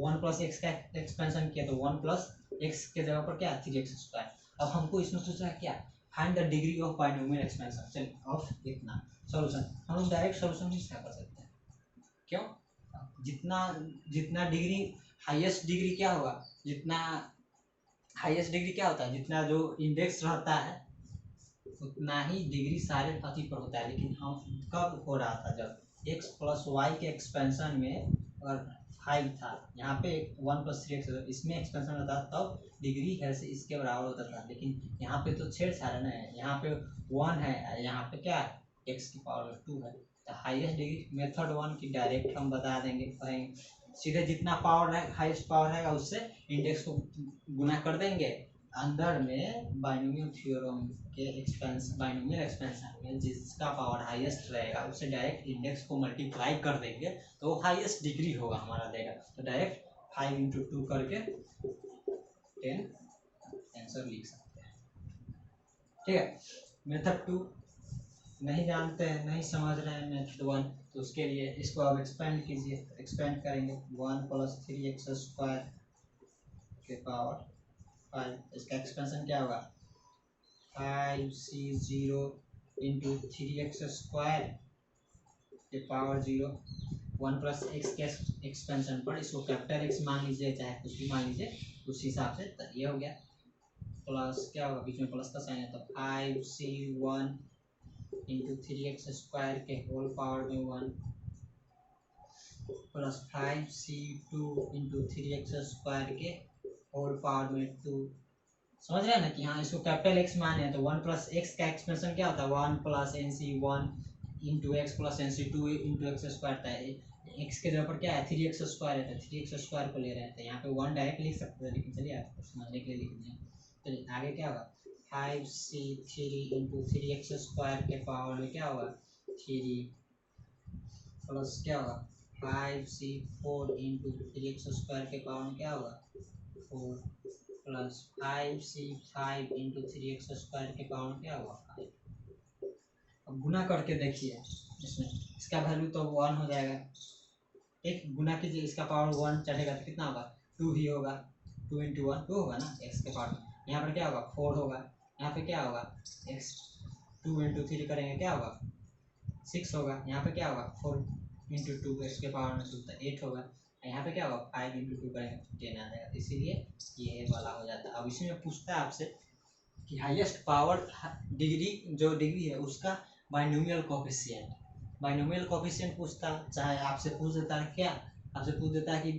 1 प्लस एक्स का एक्सपेंशन किया तो 1 प्लस एक्स के जगह पर क्या 3x स्क्वायर। अब हमको इसमें पूछा है क्या find the degree of binomial expansion. चलिए ऑफ इतना सॉल्यूशन हम लोग डायरेक्ट सॉल्यूशन नहीं कर सकते हैं, क्यों, जितना जितना डिग्री हाईएस्ट डिग्री क्या होगा, जितना हाईएस्ट डिग्री क्या होता है, जितना जो इंडेक्स रहता है उतना ही डिग्री सारे अति पर होता है। लेकिन हम कब हो रहा था जब x प्लस वाई के एक्सपेंशन में अगर 5 था, यहाँ पे 1 प्लस 3x इसमें एक्सपेंशन होता था तब डिग्री है से इसके बराबर होता था। लेकिन यहाँ पे तो छेड़छाड़ है ना, यहाँ पे 1 है, यहाँ पे क्या है x की पावर 2 है। तो हाईएस्ट डिग्री मेथड 1 की डायरेक्ट हम बता देंगे, कहेंगे सीधे जितना पावर है हाईएस्ट पावर है उससे इंडेक्स को गुना कर देंगे। अंदर में बाइनोमियल थ्योरम के बाइनोमियल एक्सपेंशन में जिसका पावर हाईएस्ट रहेगा उससे डायरेक्ट इंडेक्स को मल्टीप्लाई कर देंगे तो वो हाईएस्ट डिग्री होगा हमारा देगा। तो डायरेक्ट 5 इंटू 2 करके 10 आंसर लिख सकते हैं, ठीक है। मेथड 2 नहीं जानते हैं, नहीं समझ रहे हैं मेथड 1, तो उसके लिए इसको अब एक्सपेंड कीजिए। एक्सपेंड करेंगे 1 प्लस 3x स्क्वायर के पावर 5, इसका एक्सपेंशन क्या होगा 5c0 इंटू 3x स्क्वायर के पावर 0 1 प्लस एक्स के एक्सपेंशन पर इसको कैपिटल एक्स मान लीजिए चाहे कुछ भी मान लीजिए उस हिसाब से। तो ये हो गया प्लस क्या होगा बीच में प्लस का साइन है तो 5c1 इंटू 3x स्क्वायर के होल पावर में 1 plus 5c2 into 3x square के होल पावर में 2। समझ रहे हैं ना कि हाँ इसको कैपिटल एक्स माने हैं तो 1 प्लस एक्स का एक्सपेंशन क्या होता है 1 plus N C 1 into x plus N C 2 into x square था। एक्स के जगह पर क्या है 3x स्क्वायर है तो 3x स्क्वायर को ले रहे हैं तो यहाँ पे 1 डायरेक्ट लिख सकते हैं, लेकिन चलिए आपको समझने के लिए लिख दिए। चलिए आगे क्या होगा 5c3 इंटू 3x स्क्वायर के पावर में क्या होगा 3 प्लस क्या होगा 5c4 इंटू 3x स्क्वायर के पावर में क्या होगा 4 plus 5c5 into 3x square के पावर क्या हुआ 5। अब गुना करके देखिए इसमें इसका वैल्यू तो 1 हो जाएगा, एक गुना कीजिए इसका पावर 1 चढ़ेगा तो कितना होगा 2 ही होगा, 2 इंटू 1 2 होगा ना x के पावर। यहाँ पर क्या होगा 4 होगा, यहाँ पे क्या होगा x 2 इंटू 3 करेंगे क्या होगा 6 होगा, यहाँ पे क्या होगा 4 इंटू 2 x के पावर में 2 तो 8 होगा, यहाँ पे क्या होगा 5 इंटू 2 करेंगे 10 आ जाएगा। इसीलिए ये वाला हो जाता है। अब इसमें पूछता है आपसे कि हाईएस्ट पावर डिग्री जो डिग्री है उसका बाइनोमियल कोएफिशिएंट, बाइनोमियल कोएफिशिएंट पूछता, चाहे आपसे पूछ देता है क्या, आपसे पूछ देता है कि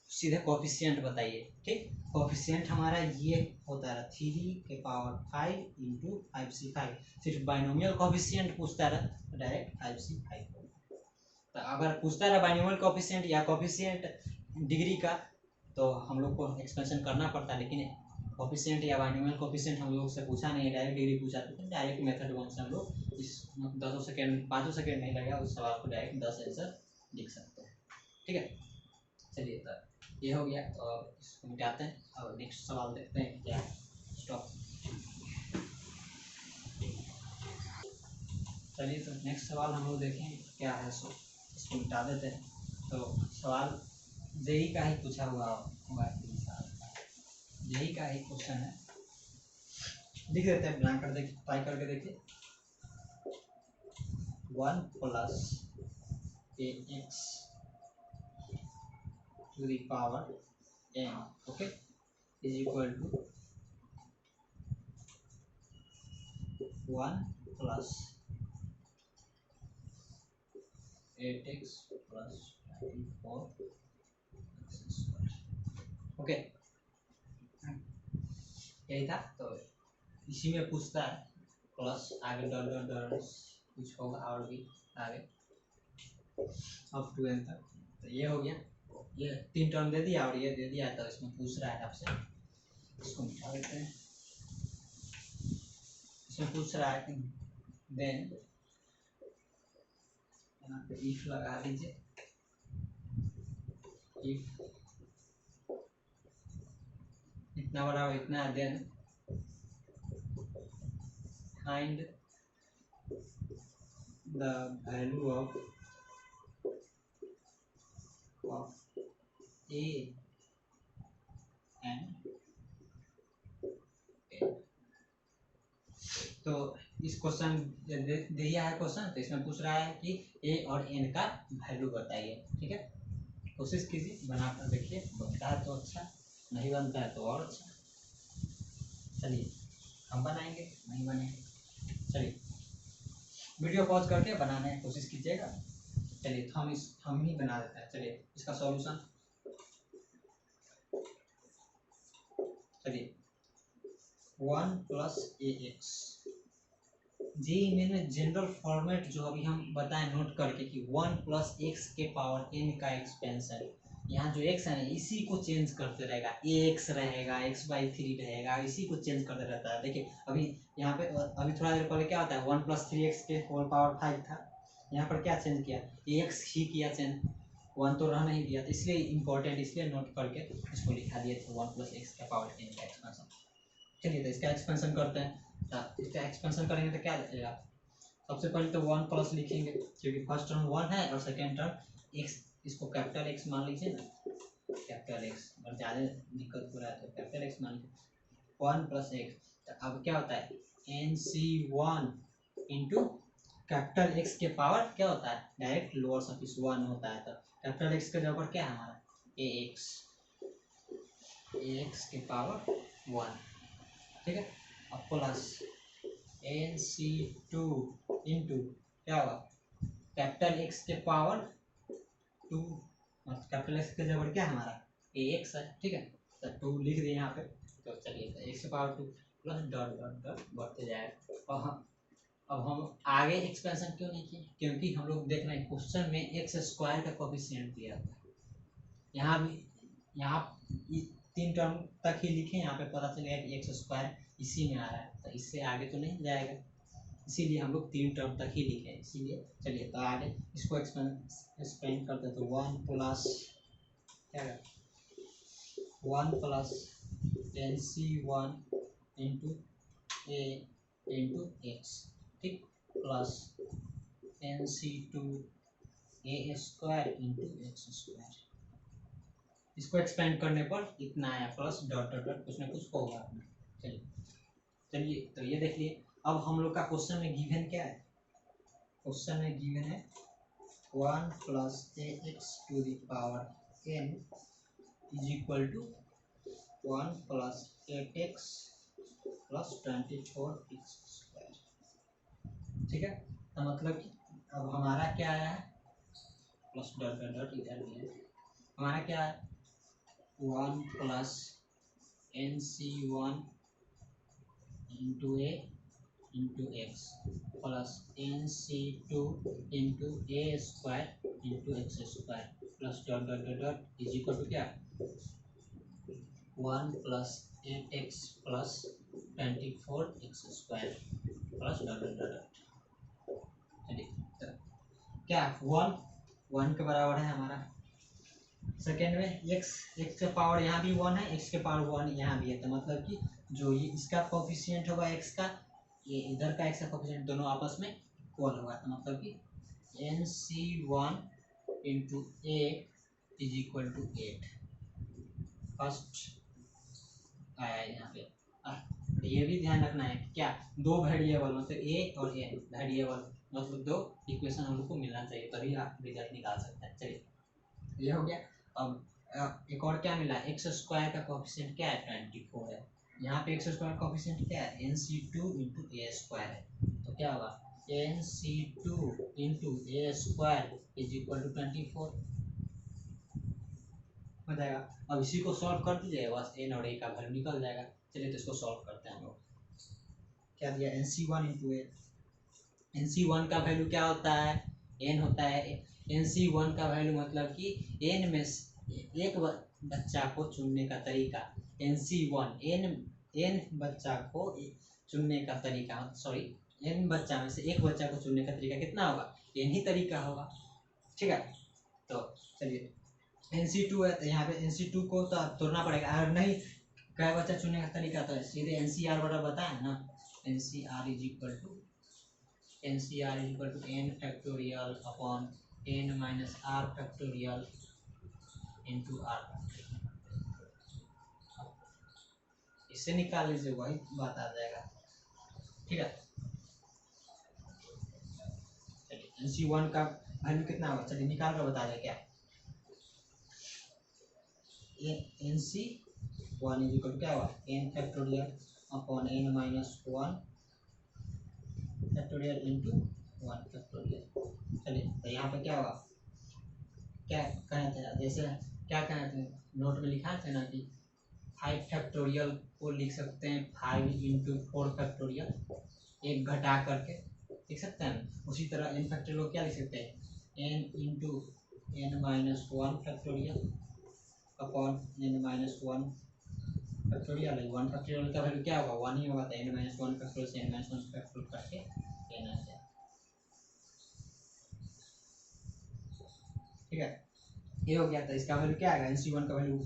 सीधे कोफिशिएंट बताइए। ठीक, कोफिशिएंट हमारा ये होता है 3 के पावर 5 इंटू 5c5। सिर्फ बाइनोमियल कोफिशिएंट पूछता रहा तो डायरेक्ट 5c5। तो अगर पूछता रहा बाइनोमियल कोफिशिएंट या कोफिशिएंट डिग्री का तो हम लोग को एक्सपेंशन करना पड़ता, लेकिन कोफिशिएंट या बाइनोमियल कोफिशिएंट हम लोग से पूछा नहीं, डायरेक्ट डिग्री पूछा, तो डायरेक्ट मेथड 1 से हम लोग इस 10 सेकेंड 5 सेकेंड नहीं लगेगा, उस सवाल को डायरेक्ट 10 आंसर लिख सकते हैं। ठीक है, चलिए तो ये हो गया, तो अब इसको मिटाते हैं। अब नेक्स्ट सवाल देखते हैं क्या है। स्टॉप। चलिए तो नेक्स्ट सवाल हम लोग देखें क्या है। सो इसको मिटा देते हैं। तो सवाल जेई का ही पूछा हुआ होगा, जेई का ही क्वेश्चन है, लिख देते हैं ब्लैंक कर दे, ट्राई करके देखिए। 1 plus ax to the power n, okay, is equal to 1 plus 8x plus 24x square, okay, यही था। तो इसी में पूछता है प्लस आगे डॉट डॉट डॉट कुछ होगा और भी आगे अप टू एन तक। तो ये हो गया, ये 3 टर्म दे दिया और ये दे दिया, तो इसमें पूछ रहा है आपसे, इसको मिटा देते हैं। इसमें पूछ रहा है कि देन यहाँ पे इफ लगा दीजिए, इफ इतना बड़ा इतना, then find the value of A and, तो इस क्वेश्चन दिया है क्वेश्चन, तो इसमें पूछ रहा है कि ए और एन का वैल्यू बताइए। ठीक है, कोशिश कीजिए बनाकर देखिए, बनता है तो अच्छा, नहीं बनता है तो और अच्छा। चलिए हम बनाएंगे, नहीं बनेंगे, चलिए वीडियो पॉज करके बनाने की कोशिश कीजिएगा। चलिए तो हम ही बना देते हैं। चलिए इसका सॉल्यूशन, चलिए 1 प्लस ax, जी मैंने जनरल फॉर्मेट जो अभी हम बताएं नोट करके कि 1 प्लस एक्स के पावर n का एक्सपेंशन, यहाँ जो x है ना इसी को चेंज करते रहेगा, ax रहेगा, x/3 रहेगा, इसी को चेंज करते रहता है। देखिए अभी यहाँ पे अभी थोड़ा देर पहले क्या होता है 1 प्लस 3x के होल पावर 5 था, यहाँ पर क्या चेंज किया, ax ही किया चेंज, 1 तो रहना ही दिया, तो इसलिए इम्पोर्टेंट, इसलिए नोट करके इसको लिखा दिया था 1 प्लस एक्स का पावर n का एक्सपेंशन। चलिए तो इसका एक्सपेंशन करते हैं। तो इसका एक्सपेंशन करेंगे तो क्या लगेगा, सबसे पहले तो 1 प्लस लिखेंगे क्योंकि फर्स्ट टर्म 1 है और सेकेंड टर्म x, इसको कैपिटल X मान लीजिए ना, कैपिटल X, और ज़्यादा दिक्कत हो रहा है तो कैपिटल X मान लीजिए 1 प्लस x। तो अब क्या होता है NC1 इंटू कैपिटल X के पावर क्या होता है, डायरेक्ट लोअर सरफेस 1 होता है। तो कैपिटल X का जगह क्या है हमारा ax के पावर 1, ठीक है। अब प्लस NC2 इंटू क्या होगा कैपिटल X के पावर 2, कैपिटल X के जगह क्या है हमारा ax है, ठीक है। तो 2 लिख दिए यहाँ पे। तो चलिए तो x के power 2 plus dot dot dot बढ़ते जाएगा। और अब हम आगे एक्सपेंशन क्यों नहीं किए, क्योंकि हम लोग देख रहे हैं क्वेश्चन में एक्स स्क्वायर का कोफिशिएंट दिया था। यहाँ भी यहाँ 3 टर्म तक ही लिखे, यहाँ पे पता चलेगा कि एक्स स्क्वायर इसी में आ रहा है, तो इससे आगे तो नहीं जाएगा, इसीलिए हम लोग 3 टर्म तक ही लिखे, इसीलिए। चलिए तो आगे इसको एक्सपेंड करते हैं। तो 1 प्लस क्या है 1 plus NC1 into a into X, ठीक, plus NC2 a square into x square. इसको एक्सपेंड करने पर इतना आया प्लस डॉट डॉट डॉट कुछ ना कुछ होगा। चलिए चलिए तो ये देख लिए। अब हम लोग का क्वेश्चन में गिवन क्या है, क्वेश्चन में गिवन है 1 plus ax to the power n is equal to 1 plus 8x plus 24x square, ठीक है। तो मतलब कि अब हमारा क्या आया है प्लस डॉट डॉट डॉट इधर भी है, हमारा क्या है 1 plus NC1 into A into x plus NC2 into A square into x square plus dot dot dot dot is equal to क्या 1 plus 8x plus 24x square plus dot dot dot dot. चलिए तो क्या 1 के बराबर है हमारा। Second में x के पावर यहाँ भी 1 है, x के पावर 1 यहाँ भी है, तो मतलब कि जो ये इसका कोफिशिएंट होगा x का, ये इधर का x का कोफिशिएंट, दोनों आपस में इक्वल होगा, तो मतलब कि NC1 into A is equal to 8 first आया यहाँ पे। ये भी ध्यान रखना है क्या, दो वेरिएबल मतलब ए और ए वेरिएबल मतलब दो इक्वेशन हम लोग को मिलना चाहिए, तभी आप रिजल्ट निकाल सकते हैं। चलिए ये हो गया। अब एक और क्या मिला, एक्स स्क्वायर का कोफिशिएंट क्या है 24 है, यहाँ पे एक्स स्क्वायर का कोफिशिएंट क्या है NC2 इंटू ए स्क्वायर है, तो क्या होगा NC2 into A square is equal to 24 हो जाएगा। अब इसी को सॉल्व कर दीजिए, बस एन और ए का वैल्यू निकल जाएगा। चलिए तो इसको सॉल्व करते हैं हम लोग। क्या दिया NC1 इंटू ए, NC1 का वैल्यू क्या होता है n होता है, NC1 का वैल्यू मतलब कि n में एक बच्चा को चुनने का तरीका, NC1 n बच्चा को चुनने का तरीका, सॉरी n बच्चा में से एक बच्चा को चुनने का तरीका कितना होगा, n ही तरीका होगा, ठीक है। तो चलिए NC2 है, तो यहाँ पे NC2 को तो तोड़ना पड़ेगा, अगर नहीं क्या बच्चा चुनने का तरीका, तो सीधे NCR बराबर बताया ना, NCR is equal to n factorial upon n minus r factorial into r। इससे निकाल लीजिए, वही बात आ जाएगा, ठीक है। चलिए NC1 का वैल्यू कितना होगा, चलिए निकाल कर बता दें क्या, NC1 इज इक्वल टू क्या होगा n factorial upon n minus 1 factorial into 1 factorial. चलिए तो यहाँ पे क्या होगा, क्या कहे थे, जैसे क्या कहे थे नोट में लिखा थे ना कि 5 फैक्टोरियल को लिख सकते हैं 5 इंटू 4 फैक्टोरियल, एक घटा करके लिख सकते हैं। उसी तरह n फैक्टोरियल को क्या लिख सकते हैं n into n minus 1 factorial upon n minus 1 factorial. 1 factorial का वैल्यू क्या होगा 1 ही होगा, तो n माइनस 1 फैक्टोरियल से n माइनस 1 फैक्टोरियल करके n आ जाए, ठीक है। ये हो गया, तो इसका वैल्यू क्या आएगा NC1 का वैल्यू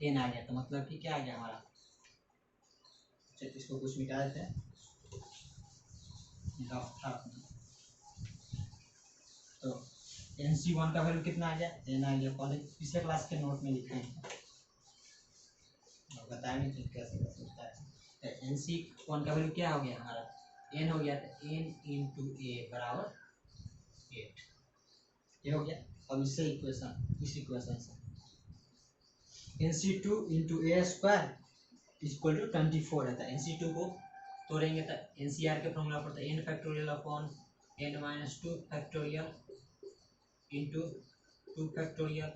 n आ गया, तो मतलब कि क्या आ गया हमारा। चलिए इसको कुछ मिटा देते हैं, तो NC1 का वैल्यू कितना आ गया n आ गया, कॉलेज पिछले क्लास के नोट में लिखे हैं, बताया नहीं तो कैसे कर सकता है। तो NC1 का वैल्यू क्या हो गया हमारा n हो गया, तो n इंटू ए बराबर 8, ये हो गया। अब इससे इक्वेशन, इस इक्वेशन से NC2 into A square equal to 24 रहता है। NC2 को तोड़ेंगे तो NCR के फॉर्मूला पर n factorial upon n minus 2 factorial into 2 factorial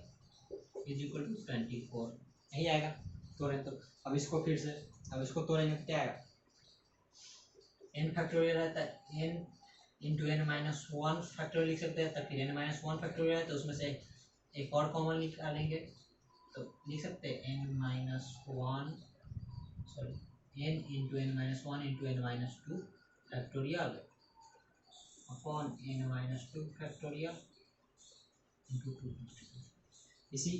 is equal to 24, यही आएगा। तोड़ें तो अब इसको फिर से, अब इसको तोड़ेंगे तो क्या आएगा n फैक्टोरियल रहता है n into n minus 1 factorial लिख सकते हैं, तब फिर n माइनस 1 फैक्टोरियल है तो उसमें से एक और कॉमन निकालेंगे, तो लिख सकते हैं n minus 1 sorry n into n minus 1 into n minus 2 factorial upon n minus 2 factorial into 2। इसी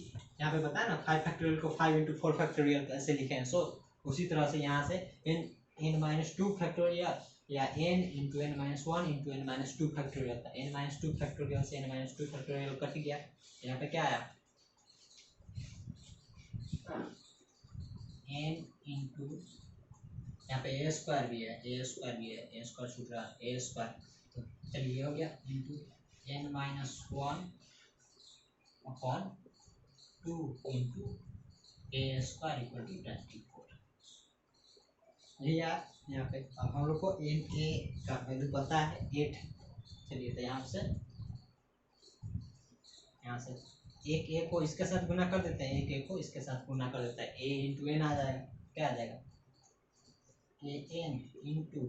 यहाँ पे बताया ना 5 फैक्टोरियल को 5 इंटू 4 फैक्टोरियल ऐसे लिखे हैं, सो उसी तरह से यहाँ से n माइनस 2 फैक्टोरियल या n into n minus 1 into n minus 2 factorial था, n माइनस 2 फैक्टोरियल से n माइनस 2 फैक्टोरियल कट गया, यहाँ पे क्या आया n इंटू यहाँ पे ए स्क्वायर भी है, ए स्क्वायर भी है, ए स्क्वायर छूट रहा है, ए स्क्वायर, तो चलिए हो गया into n minus 1 upon 2 into A square equal to 24। यही यार यहाँ पे अब हम लोग को एन ए का वैल्यू पता है 8। चलिए तो यहाँ से एक ए को इसके साथ गुना कर देते हैं, एक ए को इसके साथ गुना कर देता है, ए इंटू एन आ जाएगा। क्या आ जाएगा? A N into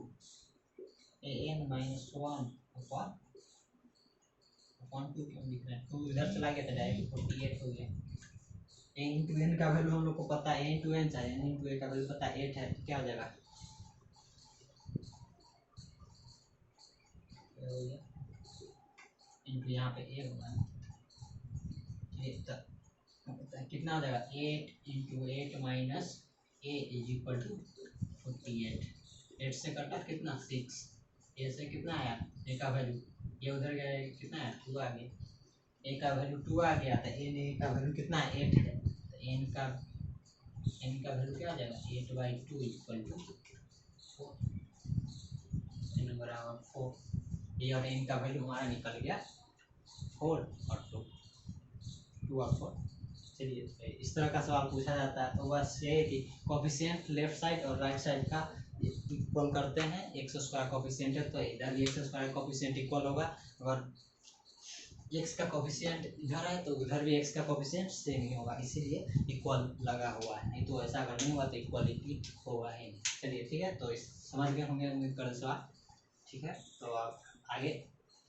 A N minus one upon two. क्यों लिख रहे हैं? टू इधर चला गया था, डायरेक्ट 48 हो गया। ए इंटू एन का वैल्यू हम लोग को पता है, ए इंटू एन चाहिए, एन इंटू ए का वैल्यू पता है 8 है, तो क्या हो जाएगा? इंटू यहाँ पे ए होगा, कितना हो जाएगा? 8 into 8 minus A is equal to 48। 8 से कटा कितना? 6। ए से कितना आया? ए का वैल्यू, ये उधर गया, कितना है? 2 आ गया। ए का वैल्यू 2 आ गया था, एन ए का वैल्यू कितना है? 8 है। तो एन का वैल्यू क्या आ जाएगा? 8/2 इक्वल टू 4। एन बराबर 4। ए और एन का वैल्यू हमारा निकल गया 4 और 2 और 4। चलिए, इस तरह का सवाल पूछा जाता है। तो बस ये कि कोफिशिएंट लेफ्ट साइड और राइट साइड का इक्वल करते हैं। एक्स स्क्वायर कोफिशिएंट है तो इधर भी एक्स स्क्वायर कोफिशिएंट इक्वल होगा। अगर एक्स का कोफिशिएंट इधर है तो उधर भी एक्स का कोफिशिएंट सेम ही होगा, इसीलिए इक्वल लगा हुआ है। नहीं तो ऐसा अगर नहीं हुआ तो इक्वलिटी होगा ही नहीं। चलिए ठीक है, तो समझ गए होंगे उम्मीद कर सवाल। ठीक है, तो आप आगे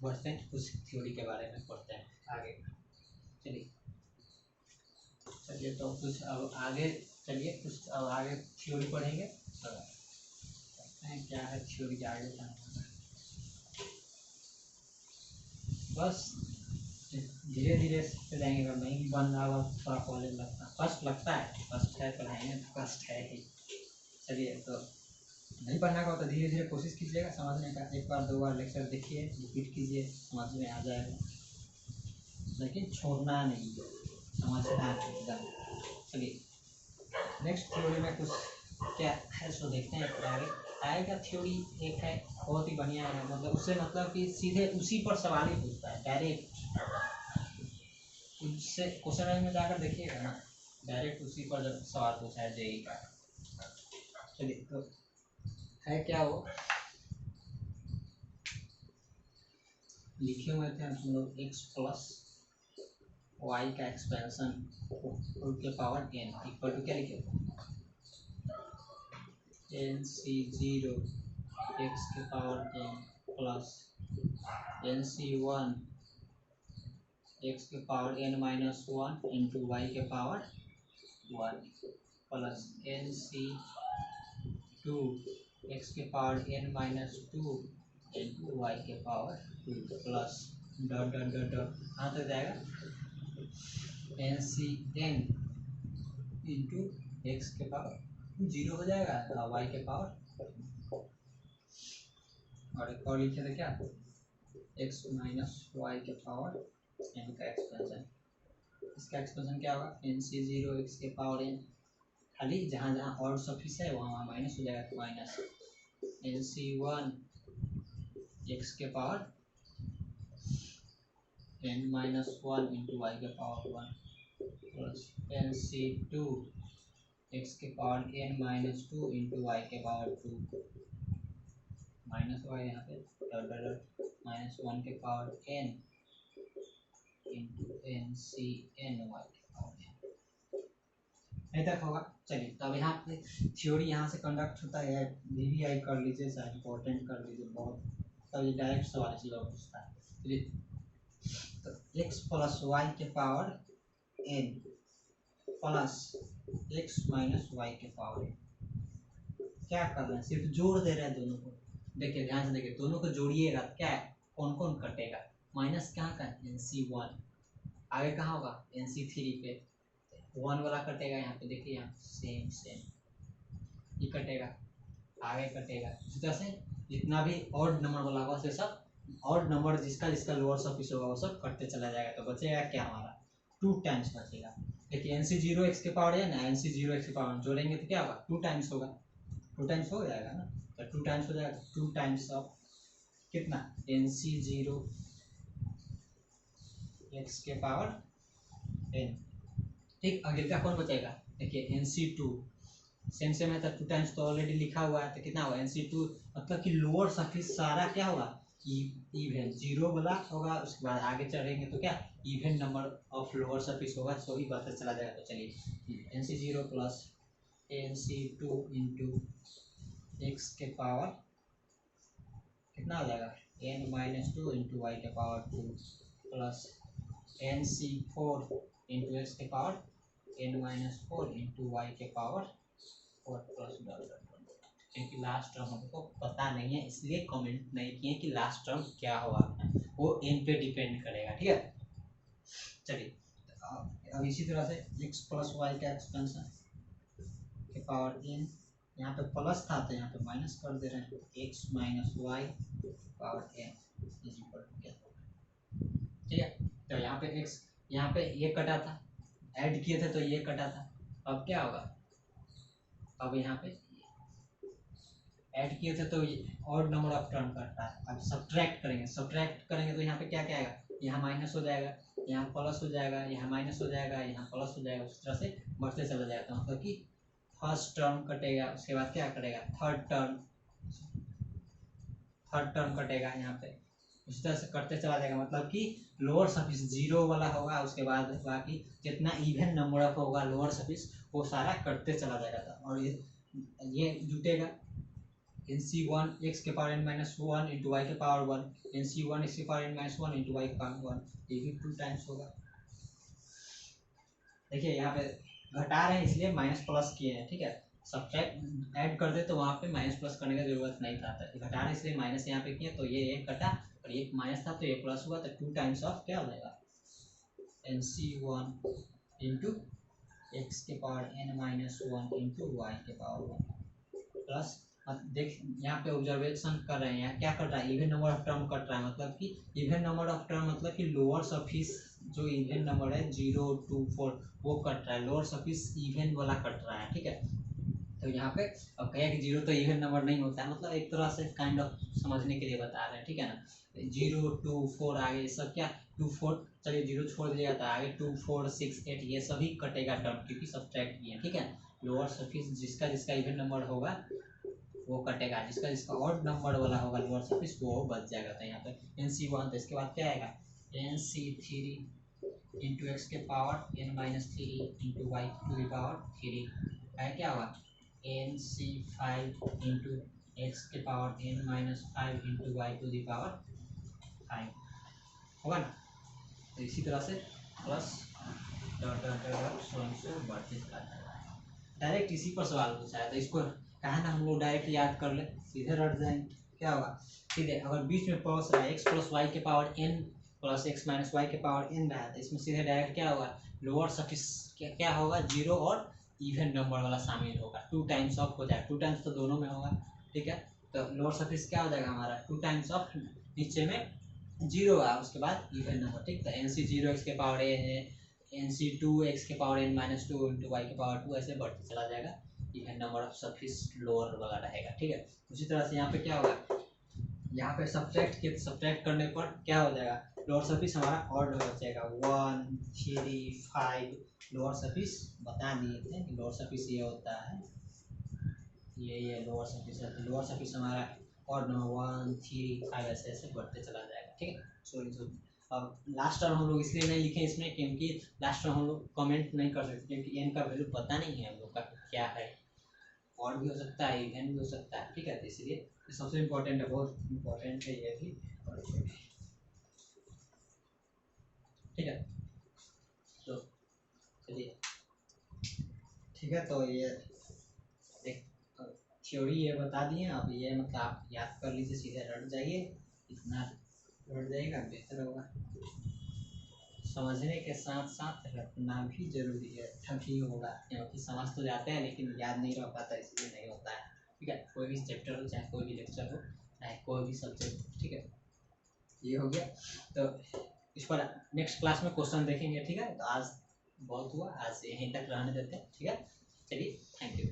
बढ़ते हैं, कुछ थ्योरी के बारे में पढ़ते हैं आगे। चलिए तो कुछ अब आगे चलिए, कुछ अब आगे थ्योरी पढ़ेंगे। तो क्या है थ्योरी के आगे का? बस धीरे धीरे सीखते जाएंगे। अगर नहीं बन रहा हुआ थोड़ा कॉलेज फर्स्ट लगता है, फर्स्ट है पढ़ाएंगे तो फर्स्ट है ही। चलिए, तो नहीं पढ़ना का तो धीरे धीरे कोशिश कीजिएगा समझने का। एक बार 2 बार लेक्चर देखिए, रिपीट कीजिए, समझ में आ जाएगा, लेकिन छोड़ना नहीं, समझना एकदम। चलिए नेक्स्ट थ्योरी में कुछ क्या है सो देखते हैं। आगे आएगा थ्योरी एक है, बहुत ही बढ़िया है। मतलब उससे मतलब कि सीधे उसी पर सवाल ही पूछता है, डायरेक्ट उससे क्वेश्चन बैंक में जाकर देखिएगा ना, डायरेक्ट उसी पर जब सवाल पूछा है जेई का। चलिए, तो है क्या वो लिखे हुए थे हम लोग, एक्स प्लस वाई का एक्सपेंशन होल के पावर n इक्वल टू क्या लिखे? NC0 x के power n plus NC1 x के power n minus 1 into Y के पावर 1 प्लस NC2 x के power n minus 2 into Y के power 2 plus dot dot dot dot कहाँ तक जाएगा? NCn इंटू एक्स के पावर 0 हो जाएगा, वाई के पावर, और एक और लिखे थे क्या? x माइनस वाई के पावर n का एक्सपेंशन। इसका एक्सपेंशन क्या होगा? NC0 x के पावर n, खाली जहाँ जहाँ और सफिक्स है वहाँ माइनस हो जाएगा, तो माइनस NC1 x के power n minus 1 into Y के पावर 1 प्लस NC2 x के power n minus 2 into Y के पावर 2 माइनस वाई यहाँ पे माइनस 1 के power n into NCn y के पावर n। नहीं तक होगा। चलिए, तब यहाँ पे थ्योरी यहाँ से कंडक्ट होता है, VVI कर लीजिए, चाहे इम्पोर्टेंट कर लीजिए बहुत, तब ये डायरेक्ट सवाल से लोग पूछता है। चलिए, तो x प्लस वाई के power n plus x minus y के पावर n, क्या कर रहे हैं? सिर्फ जोड़ दे रहे हैं दोनों को। देखिए ध्यान से देखिए, दोनों को जोड़िएगा क्या है, कौन कौन कटेगा? माइनस कहाँ का? NC1, आगे कहाँ होगा? NC3 पे 1 वाला कटेगा, यहाँ पे देखिए, यहाँ सेम ये कटेगा, आगे कटेगा। इसी तरह से जितना भी ऑड नंबर वाला होगा से सब ऑड नंबर जिसका लोअर सफिक्स होगा वो सब कटते चला जाएगा। तो बचेगा क्या हमारा? 2 टाइम्स बचेगा। देखिए NC0 x के पावर n, NC0 x के पावर जोड़ेंगे तो क्या होगा? 2 टाइम्स होगा, 2 टाइम्स हो जाएगा ना, तो 2 टाइम्स हो जाएगा। 2 टाइम्स ऑफ कितना? NC0 x के पावर n। ठीक, अगले का कौन बचेगा? देखिए NC2 सेम है, तो 2 टाइम्स तो ऑलरेडी लिखा हुआ है, तो कितना होगा? NC2 मतलब कि लोअर सफिक्स सारा क्या होगा? इवन जीरो वाला होगा, उसके बाद आगे चढ़ेंगे तो क्या even number of lower surface होगा, सो ही बढ़ते चला जाएगा। तो चलिए NC0 plus NC2 into x के पावर कितना हो जाएगा n-2 इंटू वाई के power 2 plus NC4 into x के पावर n-4 इंटू वाई के पावर 4 प्लस क्योंकि लास्ट टर्म हमको पता नहीं है इसलिए कमेंट नहीं किए कि लास्ट टर्म क्या होगा, वो n पे डिपेंड करेगा। ठीक है, चलिए अब इसी तरह से x प्लस वाई का एक्सपेंशन के पावर n, यहाँ पे प्लस था तो यहाँ पे माइनस कर दे रहे हैं, x minus y power n is equal to क्या। ठीक है, तो यहाँ पे x, यहाँ पे ये कटा था, ऐड किए थे तो ये कटा था, अब क्या होगा, अब यहाँ पे ऐड किए थे तो और नंबर ऑफ टर्म करता है। अब सब्ट्रैक्ट करेंगे तो यहाँ पे क्या क्या आएगा, यहाँ माइनस हो जाएगा, यहाँ प्लस हो जाएगा, यहाँ माइनस हो जाएगा, यहाँ प्लस हो जाएगा, उस तरह से बढ़ते चला जाएगा। तो मतलब कि फर्स्ट टर्म कटेगा, उसके बाद क्या कटेगा थर्ड टर्म कटेगा, यहाँ पे उस तरह से करते चला जाएगा। मतलब कि लोअर सरफेस जीरो वाला होगा, उसके बाद बाकी जितना इवन नंबर ऑफ होगा लोअर सरफेस वो सारा करते चला जाएगा। और ये जुटेगा NC1 x के पावर n-1 इंटू वाई के पावर 1, NC1 x के पावर n-1 इंटू वाई के पावर 1, ये भी 2 टाइम्स होगा। देखिए यहाँ पे घटा रहे हैं इसलिए माइनस प्लस किए हैं। ठीक है, सब्ट्रैक्ट ऐड कर दे तो वहाँ पे माइनस प्लस करने की जरूरत नहीं था, घटा रहे हैं इसलिए माइनस यहाँ पे किए, तो ये एक कटा और ये माइनस था तो ये प्लस हुआ, तो 2 टाइम्स ऑफ क्या हो जाएगा NC1 इंटू एक्स के पावर n-1 इंटू वाई के पावर 1 प्लस, देख यहाँ पे ऑब्जर्वेशन कर रहे हैं, यहाँ क्या कर रहा है even number of term cut रहा है। मतलब कि इवन नंबर ऑफ टर्म मतलब कि लोअर सरफेस जो इवन नंबर है 0, 2, 4 वो कट रहा है, लोअर सरफेस इवन वाला कट रहा है। ठीक है, तो यहाँ पे अब कहें कि 0 तो इवन नंबर नहीं होता है, मतलब एक तरह से काइंड ऑफ समझने के लिए बता रहे हैं। ठीक है ना, 0, 2, 4 आगे सब क्या 2, 4, चलिए 0 छोड़ दिया जाता है, आगे 2, 4, 6, 8 ये सभी कटेगा टर्म क्योंकि सब्ट्रैक्ट किए। ठीक है, लोअर सरफेस जिसका इवन नंबर होगा वो कटेगा, जिसका ऑड नंबर वाला होगा लोअर सरफेस वो बच जाएगा। तो यहाँ पे NC1, तो इसके बाद क्या आएगा NC3 इंटू एक्स के power n-3 into Y to the power 3 है, क्या होगा NC5 इंटू एक्स के power n-5 into Y to the power 5 होगा ना। तो इसी तरह से plus dot dot dot so बढ़ते चला जाएगा। डायरेक्ट इसी पर सवाल पूछा है, तो इसको कहा ना हम लोग डायरेक्ट याद कर ले, सीधे रट जाएंगे। क्या होगा सीधे, अगर बीच में प्लस रहा है x प्लस वाई के power n plus x minus y के पावर n रहा है, तो इसमें सीधे डायरेक्ट क्या होगा लोअर सरफेस क्या होगा 0 और इवन नंबर वाला शामिल होगा, 2 टाइम्स ऑफ हो जाएगा, 2 टाइम्स तो दोनों में होगा। ठीक है, तो लोअर सरफेस क्या हो जाएगा हमारा 2 टाइम्स ऑफ नीचे में 0 आ, उसके बाद इवन नंबर। ठीक, तो NC0 x के पावर a है, NC2 x के पावर n-2 इंटू वाई के पावर 2 ऐसे बढ़ते चला जाएगा, even number of surface lower वाला रहेगा। ठीक है, उसी तरह से यहाँ पे क्या होगा, यहाँ पे सब्ट्रैक्ट करने पर क्या हो जाएगा लोअर सरफेस हमारा ऑड हो जाएगा 1, 3, 5 लोअर सरफेस बता दिए थे कि लोअर सरफेस ये होता है, ये लोअर सरफेस है, लोअर सरफेस हमारा ऑड नंबर 1, 3, 5 ऐसे ऐसे बढ़ते चला जाएगा। ठीक है, सॉरी अब लास्ट टर्म हम लोग इसलिए नहीं लिखे इसमें क्योंकि लास्ट टर्म हम लोग कमेंट नहीं कर सकते क्योंकि n का वैल्यू पता नहीं है हम लोग का क्या है, और भी हो सकता है इवन भी हो सकता है। ठीक है, तो इसलिए सबसे इम्पोर्टेंट है, बहुत इम्पोर्टेंट है ये भी। ठीक है, तो चलिए ठीक है, तो ये एक थ्योरी ये बता दिए, अब ये मतलब आप याद कर लीजिए, सीधे रट जाइए, इतना रट जाएगा बेहतर होगा। समझने के साथ साथ रटना भी जरूरी है, तभी होगा, क्योंकि समझ तो जाते हैं लेकिन याद नहीं रह पाता, इसलिए नहीं होता है। ठीक है, कोई भी चैप्टर हो चाहे कोई भी लेक्चर हो चाहे कोई भी सब्जेक्ट हो। ठीक है, ये हो गया, तो इस पर नेक्स्ट क्लास में क्वेश्चन देखेंगे। ठीक है, तो आज बहुत हुआ, आज यहीं तक रहने देते हैं। ठीक है, चलिए थैंक यू।